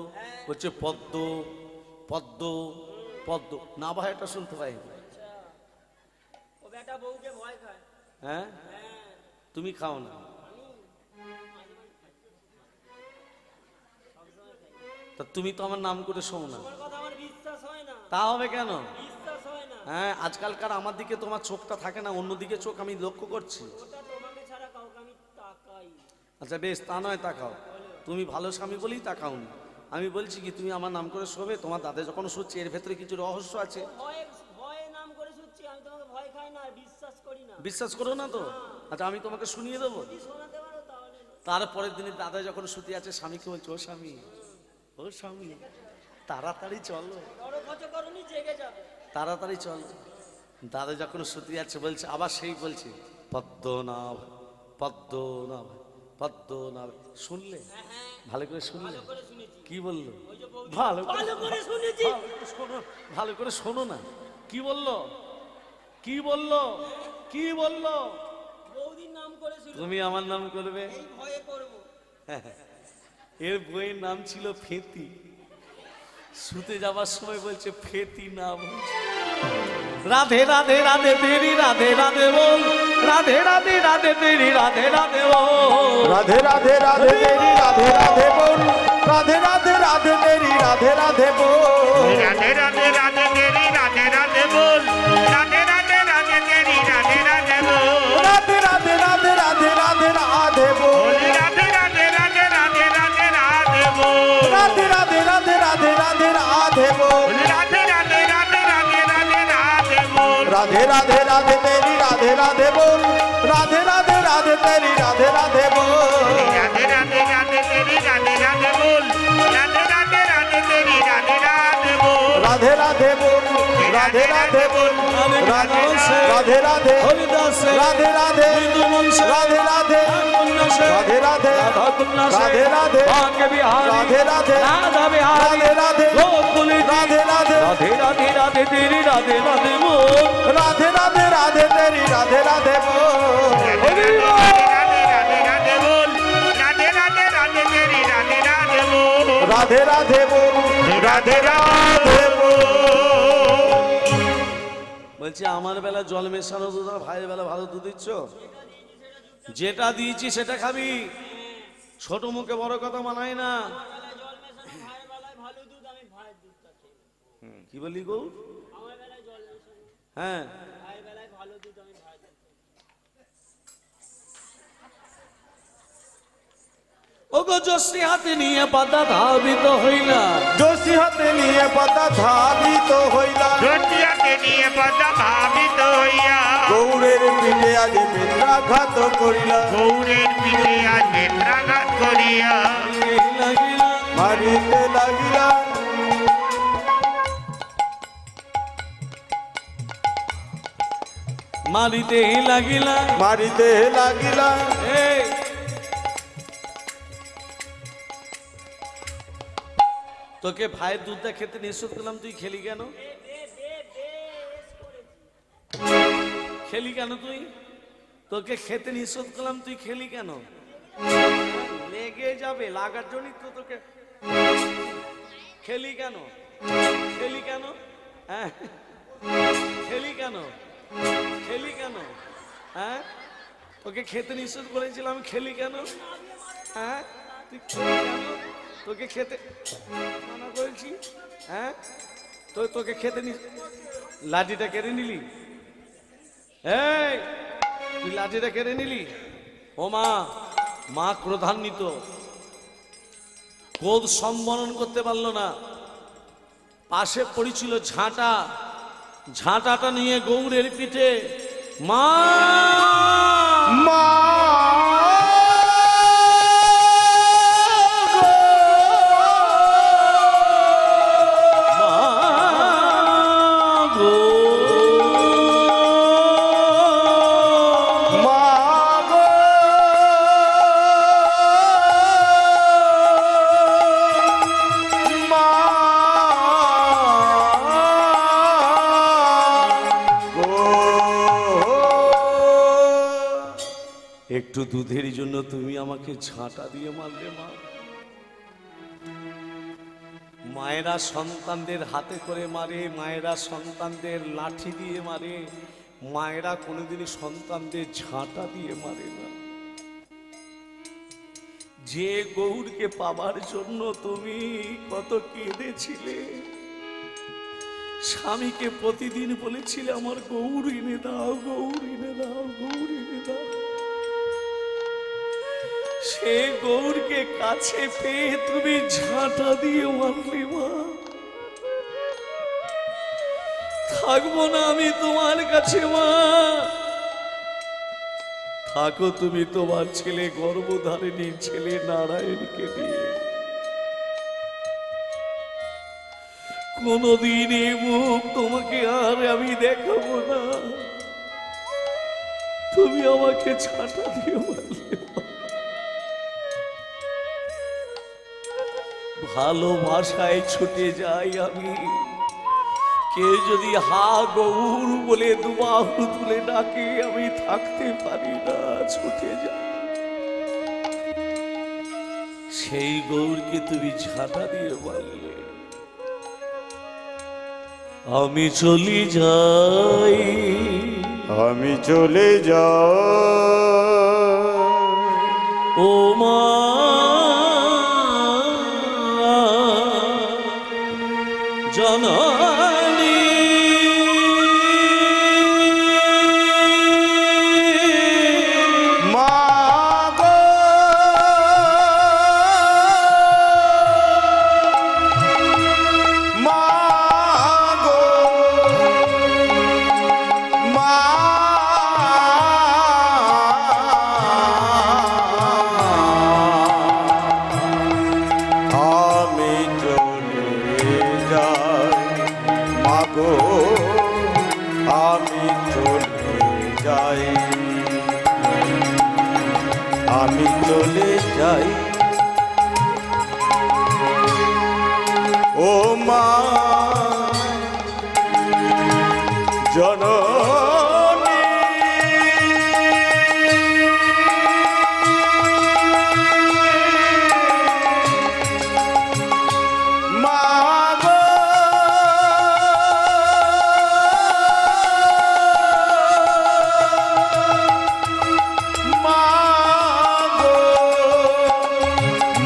বলছে, পদ্ম পদ্ম পদ্ম। না ভাই, এটা শুনতে পাই। হ্যাঁ, তুমি খাও না? তা তুমি তো আমার নাম করে শোনো না। তা হবে কেন? হ্যাঁ, আজকালকার আমার দিকে তোমার চোখটা থাকে না, অন্যদিকে চোখ আমি লক্ষ্য করছি। আচ্ছা বেশ, তা নয় তাকাও, তুমি ভালো স্বামী বলেই তাকাওনি। আমি বলছি কি, তুমি আমার নাম করে শোবে, তোমার দাদা যখন শুচ্ছে, এর ভেতরে কিছু রহস্য আছে। বিশ্বাস করো না তো? আচ্ছা, আমি তোমাকে শুনিয়ে দেবো। তারপরের দিনে দাদা যখন শুতে আছে, স্বামীকে বলছে, ও স্বামী, ও স্বামী, তাড়াতাড়ি চলো, তাড়াতাড়ি চলো। দাদা যখন শুতে যাচ্ছে, বলছে, আবার সেই বলছে, পদ্মনাভ পদ্মনাভ পদ্মনাভ। শুনলে? ভালো করে শুনলে? কি বললো? ভালো করে শোনো, ভালো করে শোনো না। কি বললো? কি বললো? কি বললো? তুমি আমার নাম করবে? এর বইয়ের নাম ছিল ফেতি। শুতে যাবার সময় বলছে, ফেতি না বলছে, রাধে রাধে রাধে তেরি রাধে রাধে বল, রাধে রাধে রাধে তেরি রাধে রাধে বল, রাধে রাধে রাধে তেরি রাধে রাধে বল, রাধে রাধে রাধে তেরি রাধে রাধে বল, রাধে রাধে রাধে তেরি রাধে রাধে বল, রাধে রাধে রাধে তেরি রাধে রাধে বল, রাধে রাধে রাধে রাধে রাধে রাধে বল, রাধে রাধে রাধে রাধে রাধে রাধে বল, রাধে রাধে রাধে রাধে রাধে রাধে বল, রাধে রাধে রাধে রাধে রাধে রাধে বল, রাধে রাধে রাধে তেরি রাধে রাধে বল, রাধে রাধে রাধে তেরি রাধে রাধে বল, রাধে রাধে রাধে তেরি রাধে রাধে বল, রাধে রাধে রাধে তেরি রাধে রাধে বল, রাধে রাধে বল, রাধে রাধে বল, রাধে রাধে রাধে হরিদাসে রাধে রাধে মৃদুমনসে রাধে রাধে রাধে রাধে রাধে রাধে রাধে ভাগ্য বিহারী রাধে রাধে রাধা বিহারী রাধে রাধে লোকগুলি রাধে রাধে রাধে রাধে রাধে তেরি রাধে রাধে বল, রাধে রাধে রাধে তেরি রাধে রাধে বল, রাধে রাধে রাধে বল, রাধে রাধে রাধে তেরি রাধে রাধে বল, রাধে রাধে বল, রাধে রাধে বল। বলছি, আমার বেলা জল মেশানো দুধ আর ভাইয়ের বেলা ভালো দুধ দিচ্ছ? যেটা দিয়েছি সেটা খাবি, ছোট মুখে বড় কথা মানায় না। কি বলি গো? হ্যাঁ, ও গো জোশী হাতে নিয়ে পাতা ধাবিত হইলা, যোশী হাতে নিয়ে পাতা ধাবিত হইলা, রটিয়াকে নিয়ে পদা ভাবিত হইয়া, গৌরের পিঠে আজ মিত্রাঘাত করিলা, গৌরের পিঠে আজ নেত্রাঘাত করিয়া, লাগিলা মারিতে লাগিলা, মারিতে লাগিলা, মারিতে লাগিলা, এই তোকে ভাইয়ের দুধটা খেতে নিষেধ করলাম, তুই খেলি কেন? খেলি কেন তুই? তোকে খেতে নিষেধ করলাম, তুই খেলি কেন? লেগে যাবে, লাগার জন্যই তো তোকে। খেলি কেন? খেলি কেন? হ্যাঁ, খেলি কেন? খেলি কেন? হ্যাঁ, তোকে খেতে নিষেধ করেছিলাম, খেলি কেন? হ্যাঁ, তুই খেলি কেন? তোকে খেতে মানা করেছি। হ্যাঁ, তোকে খেতে লাঠিটা কেড়ে নিলি। এই, তুই লাঠিটা কেড়ে নিলি। ও মা, মা ক্রোধান্বিত, ক্রোধ সম্বরণ করতে পারলো না। পাশে পড়েছিল ঝাঁটা, ঝাঁটাটা নিয়ে গৌরের পিঠে মা মা একটু দুধের জন্য তুমি আমাকে ঝাঁটা দিয়ে মারলে মা। মায়েরা সন্তানদের হাতে করে মারে, মায়েরা সন্তানদের লাঠি দিয়ে মারে, মায়েরা কোনোদিনই সন্তানদের ঝাঁটা দিয়ে মারে না। যে গৌরকে পাবার জন্য তুমি কত কেঁদেছিলে, স্বামীকে প্রতিদিন বলেছিলে আমার গৌর এনে দাও, গৌর এনে দাও, গৌর এনে দাও। সে গৌরকে কাছে পেয়ে তুমি ঝাঁটা দিয়ে মারলে মা। থাকবো না আমি তোমার কাছে মা, থাকো তুমি তোমার ছেলে গর্ভধারিণী ছেলে নারায়ণকে নিয়ে। কোনদিন এ মুখ তোমাকে আর আমি দেখাবো না। তুমি আমাকে ঝাঁটা দিয়ে মারলে মা। ভালোবাসায় ছুটে যাই আমি, কেউ যদি হা গৌর বলে দুবাহু তুলে ডাকে আমি থাকতে পারি না, ছুটে যাই। সেই গৌরকে তুমি ঝাঁটা দিয়ে বললে আমি চলি যাই, আমি চলে যাই। ও মা জননী মা গো মা গো মা আমি চলে যাই। মাগো আমি চলে যাই, আমি চলে যাই। ও মা জননী মা গো মা গো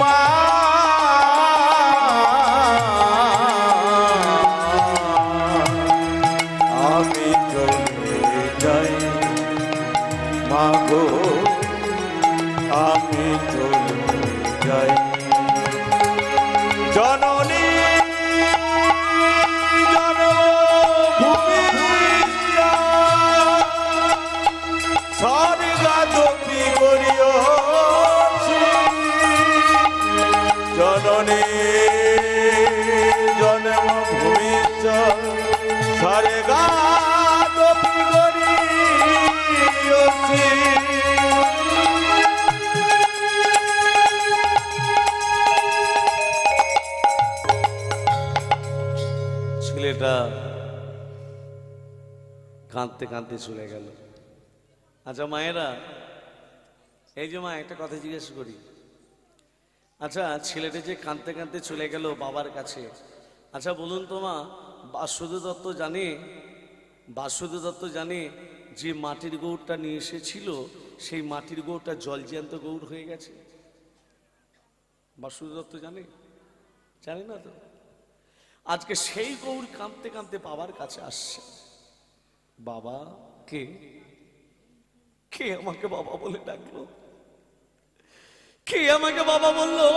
মা আমি চলে যাই। মা গো আমি চলে যাই। জননী জন্মভূমি স্বর্গাদপি করিয়ছি। জননী জন্মভূমি স্বর্গাদপি করিয়ছি। ছেলেটা কাঁদতে কাঁদতে চলে গেল। আচ্ছা মায়েরা, এই যে মা একটা কথা জিজ্ঞেস করি, আচ্ছা ছেলেটা যে কাঁদতে কাঁদতে চলে গেল বাবার কাছে, আচ্ছা বলুন তো মা, বাসুদেব দত্ত জানে যে মাটির গৌরটা নিয়ে এসেছিল সেই মাটির গৌরটা জলজ্যান্ত গৌর হয়ে গেছে? বাসুদেব দত্ত জানে না তো? আজকে সেই গৌর কাঁদতে কাঁদতে বাবার কাছে আসছে। বাবা, কে আমাকে বাবা বলে ডাকলো? কে আমাকে বাবা বললো?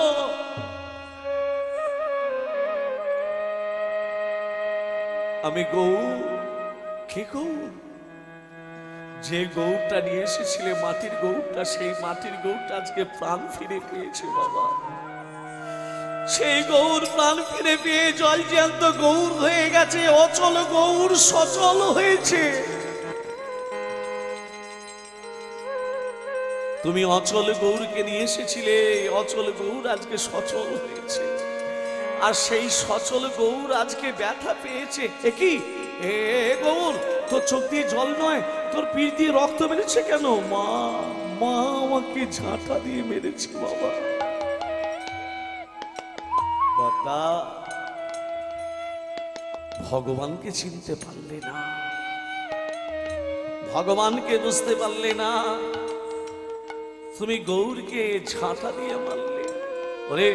আমি গৌর। কে গৌর? যে গৌরটা নিয়ে এসেছিলে মাটির গৌরটা, সেই মাটির গৌরটা আজকে প্রাণ ফিরে পেয়েছে বাবা। সেই গৌর প্রাণ ফিরে পেয়ে জল জ্যান্ত গৌর হয়ে গেছে, অচল গৌর সচল হয়েছে। তুমি অচল গৌরকে নিয়ে এসেছিলে, অচল গৌর আজকে সচল হয়েছে। আর সেই সচল গৌর আজকে ব্যথা পেয়েছে। কি এ গৌর, তোর চোখ দিয়ে জল নয়, তোর পিঠ দিয়ে রক্ত বেরিয়েছে কেন? মা আমাকে ঝাঁটা দিয়ে মেরেছে বাবা। কথা, ভগবানকে চিনতে পারলে না, ভগবানকে বুঝতে পারলে না, তুমি গৌরকে ঝাঁটা দিয়ে মারলে। ওরে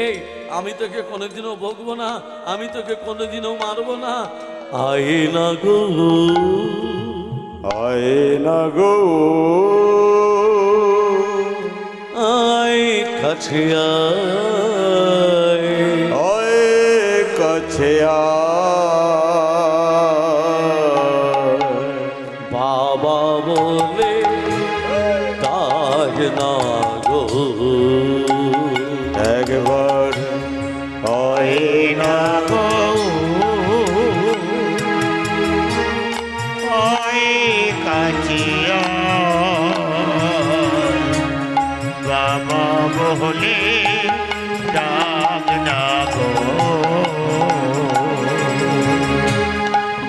এই, আমি তোকে কোনোদিনও বকবো না, আমি তোকে কোনোদিনও মারবো না। আয় না গো, আয় না গো, আয় কাছে আয়, আয় কাছে আয়। বাবা বলে ডাক না গো, একবার হয় না গো, হয় কাছিয়া বাবা বলে ডাক না গো,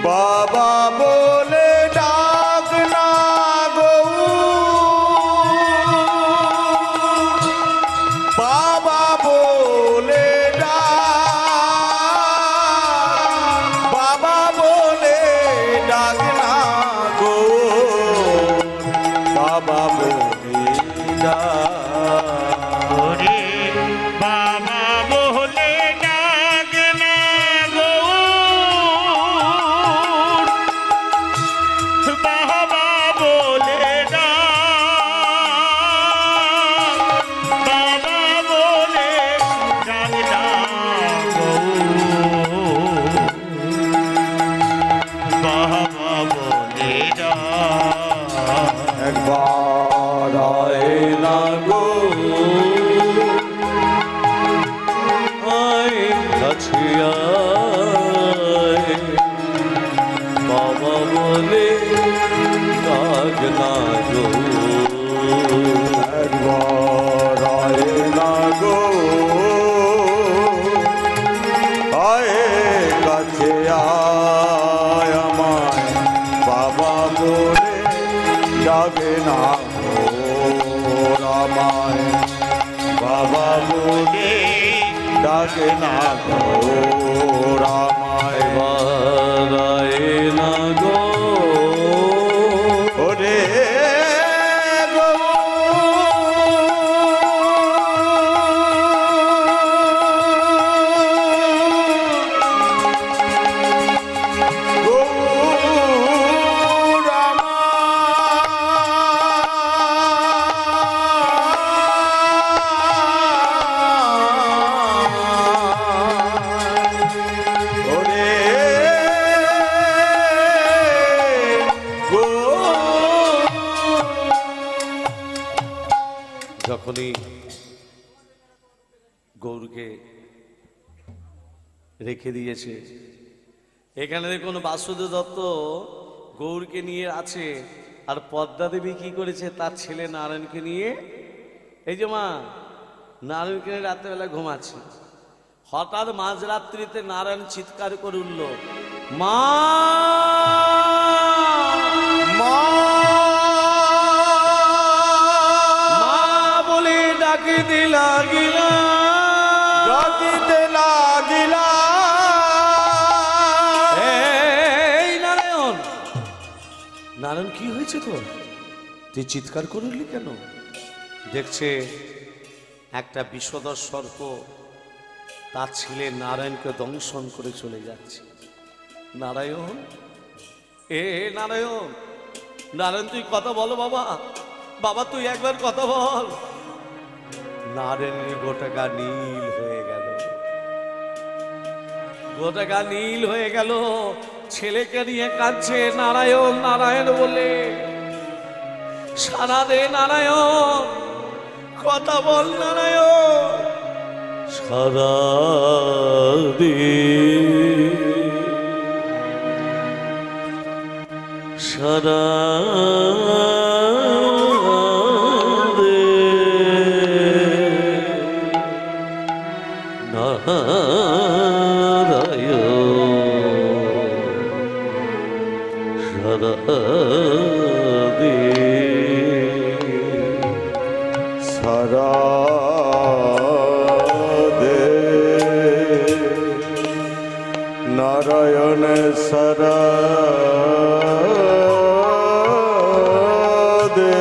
বাবা বলে ডাক না গো, বাবা বলে ডাক, বাবা বলে ডাক না গো, বাবা বলে ডাক। ওরে বাবা বলে ডাক না গো, বাবা বলে ডাক, বাবা বলে ডাক না গো, বাবা বলে ডাক। একবার আয় না গো, আয় কাছে আয়, বাবা বলে ডাক না গো, একবার আয় না গো, আয় কাছে আয় আমায়, বাবা বলে ডাকে না গো, আমায় বাবা বলে ডাকে না গো, আমায় বারায় না গো, ওরে গো, যখনই গৌরকে রেখে দিয়েছে, এখানে দেখুন বাসুদেব দত্ত গৌরকে নিয়ে আছে, আর পদ্মা দেবী কি করেছে, তার ছেলে নারায়ণকে নিয়ে, এই যে মা, নারায়ণকে নিয়ে রাত্রেবেলা ঘুমাচ্ছে। হঠাৎ মাঝরাত্রিতে নারায়ণ চিৎকার করে উঠল, মা মা মা বলে ডাকিতে লাগিলা। ডাকিতে লাগিলা। এই নারায়ণ, নারায়ণ কি হয়েছে তোর? তুই চিৎকার করে উঠলি কেন? দেখছে একটা বিষধর সর্প তার ছেলে নারায়ণকে দংশন করে চলে যাচ্ছে। নারায়ণ, এ নারায়ণ, নারায়ণ তুই কথা বলো বাবা, বাবা তুই একবার কথা বল। নারায়ণের গোটা গা নীল হয়ে গেল, গোটা গা নীল হয়ে গেল, ছেলেকে নিয়ে কাঁদছে নারায়ণ নারায়ণ বলে। সারা দে নারায়ণ, কথা বল নারায়ণ, সারা দে, সারা দে নারায়ণ, সারা দে, সারা দে নারায়ণ সারা দে।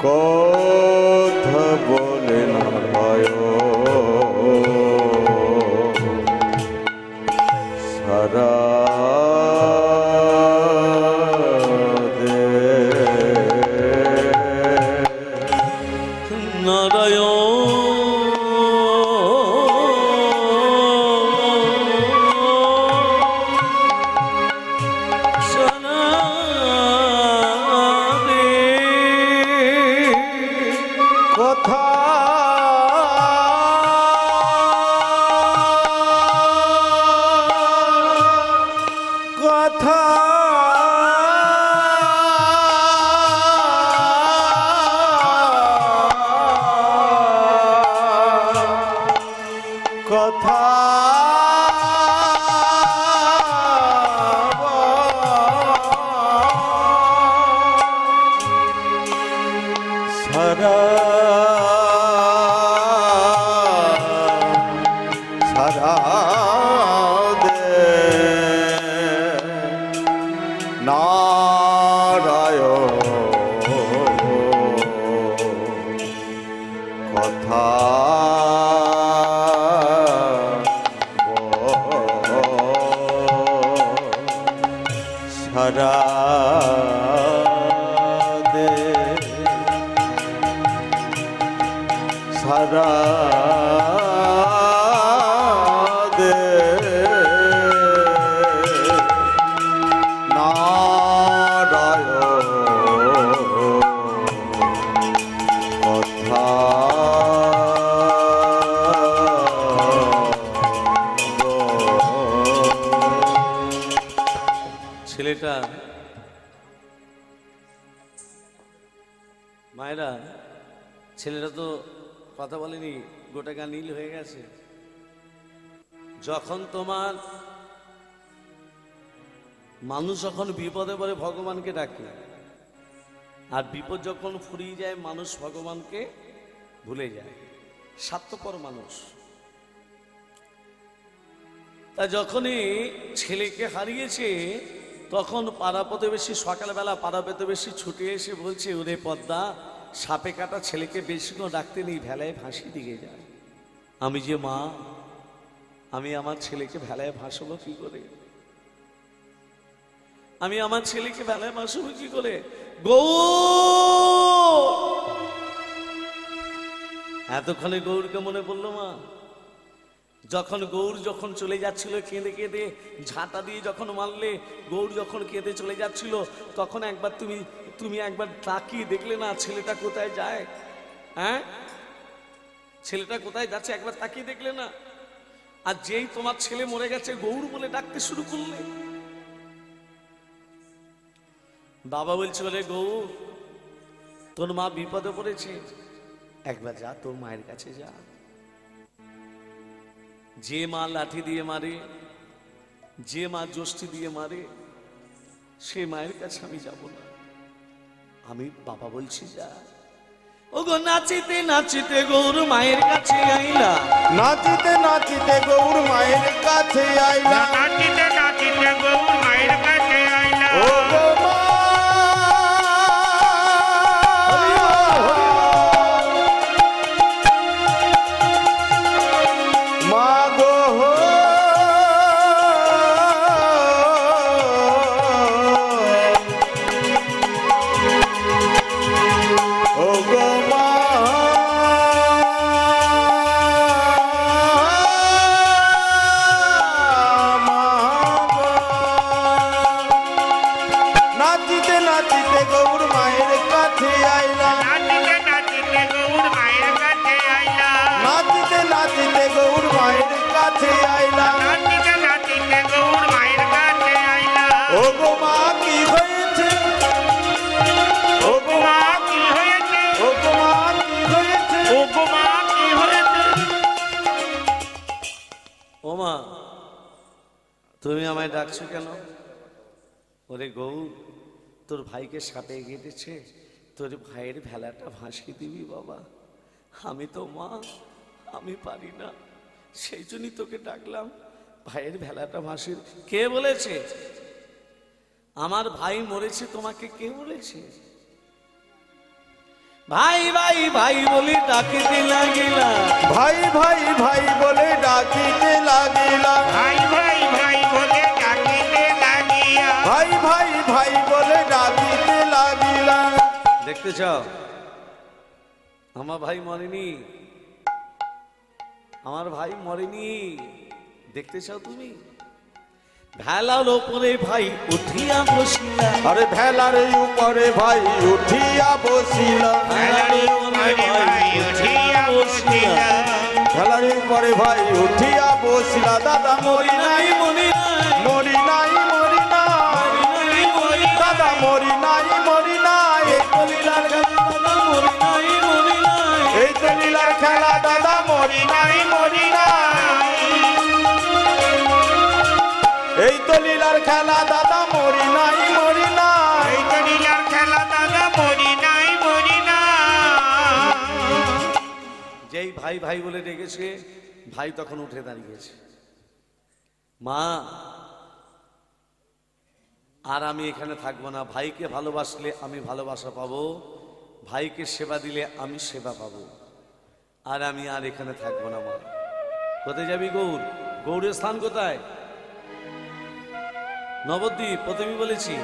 কথা বলে নারায়ণ সারা কথা কথা কথা সারা সারা দে নারায়ণ কথা সারা দে সারা দে নারায়ণ কথা ছেলেটা, মায়েরা, ছেলেটা তো কথা বলেনি, গোটা গা নীল হয়ে গেছে। যখন তোমার মানুষ যখন বিপদে পড়ে ভগবানকে ডাকে, আর বিপদ যখন ফুরিয়ে যায় মানুষ ভগবানকে ভুলে যায়, স্বার্থপর মানুষ। তা যখনই ছেলেকে হারিয়েছে তখন পাড়া প্রতিবেশী, সকালবেলা পাড়া প্রতিবেশী ছুটে এসে বলছে, ওরে পদ্মা, সাপে কাটা ছেলেকে বেশিক্ষণ ডাকতে নেই, ভেলায় ভাসি দিয়ে যায়। আমি যে মা, আমি আমার ছেলেকে ভেলায় ভাসাবো কি করে? আমি আমার ছেলেকে ভেলায় ভাসাবো কি করে? গৌর, এতক্ষণে গৌরকে মনে পড়লো মা। যখন গৌর যখন চলে যাচ্ছিল কেঁদে কেঁদে, ঝাঁটা দিয়ে যখন মারলে, গৌর যখন কেঁদে চলে যাচ্ছিল, তখন একবার তুমি একবার তাকিয়ে দেখলে না ছেলেটা কোথায় যায়? হ্যাঁ, ছেলেটা কোথায় যাচ্ছে একবার তাকিয়ে দেখলে না? আর যেই তোমার ছেলে মরে গেছে গৌর বলে ডাকতে শুরু করলে। বাবা বলছে, বলে গৌর, তোর মা বিপদে পড়েছে, একবার যা, তোর মায়ের কাছে যা। যে মা লাঠি দিয়ে মারে, যে মা যষ্টি দিয়ে মারে, সে মায়ের কাছে আমি যাব না। আমি বাবা বলছি যা। ও গো নাচিতে নাচিতে গৌর মায়ের কাছে আইলা, নাচিতে নাচিতে গৌর মায়ের কাছে আইলা, নাচিতে নাচিতে গৌর মায়ের কাছে আইলা। ও গো মা, মা গো হো, ও গো মা, মা গো। নাচিতে নাচিতে গৌর মায়ের কাছে আইলা, নাচিতে নাচিতে গৌর মায়ের কাছে আইলা। নাচিতে নাচিতে গৌর মায়ের কাছে আইলা, নাচিতে নাচিতে গৌর মায়ের কাছে আইলা। ও গো মা কি হয়েছে, ও গো মা, মা কি হয়েছে? ও গো মা কি হয়েছে, ও গো মা কি হয়েছে? ও মা তুমি আমায় ডাকছো কেন? ওরে গৌর, তোর ভাইকে সাপে কেটেছে, তোর ভাইয়ের ভেলাটা ভাসিয়ে দিবি বাবা। আমি তো মা, আমি পারি না, সেই জন্যই তোকে ডাকলাম। ভাইয়ের ভেলাটা ভাসিয়ে। কে বলেছে আমার ভাই মরেছে? তোমাকে কে বলেছে? ভাই ভাই ভাই বলে ডাকিতে লাগিলা, ভাই ভাই ভাই বলে ডাকিতে লাগিলা, ভাই ভাই ভাই বলে ডাকিতে লাগিয়া। ভাই ভাই ভাই বলে ডাকিতে লাগিলা। দেখতে চাও আমার ভাই মরেনি, আমার ভাই মরেনি, দেখতে চাও তুমি? ভেলার ওপরে ভাই উঠিয়া বসিলা, আরে ভেলার উপরে ভাই উঠিয়া বসিলা, ভেলার উপরে ভাই উঠিয়া বসিলা। ভেলার উপরে ভাই উঠিয়া বসিলা। দাদা মরি নাই, মরি নাই, মরি নাই, মরি নাই, মরি নাই, মরি নাই, দাদা মরি নাই, মরি নাই। এই তো লীলার খেলা, দাদা মরি নাই, মরি নাই। এই তো লীলার খেলা, দাদা মরি নাই, মরি নাই। এই তো লীলার খেলা, দাদা মরি নাই, মরি নাই। এই তো লীলার খেলা, দাদা মরি নাই, মরি না। যেই ভাই ভাই বলে ডেকেছে, ভাই তখন উঠে দাঁড়িয়েছে। মা আর আমি এখানে থাকবো না। ভাইকে ভালোবাসলে আমি ভালোবাসা পাবো, ভাইকে সেবা দিলে আমি সেবা পাবো। আর আমি আর এখানে থাকবো না। মা কোথায় যাবি গৌর? গৌরের স্থান কোথায়? নবদ্বীপ, প্রথমে বলেছি।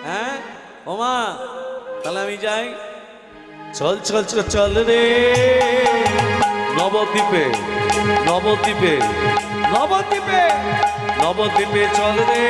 হ্যাঁ ও মা, তাহলে আমি যাই। চল চল চল চল রে নবদ্বীপে, নবদ্বীপে, নবদ্বীপে, নবদ্বীপে চল রে।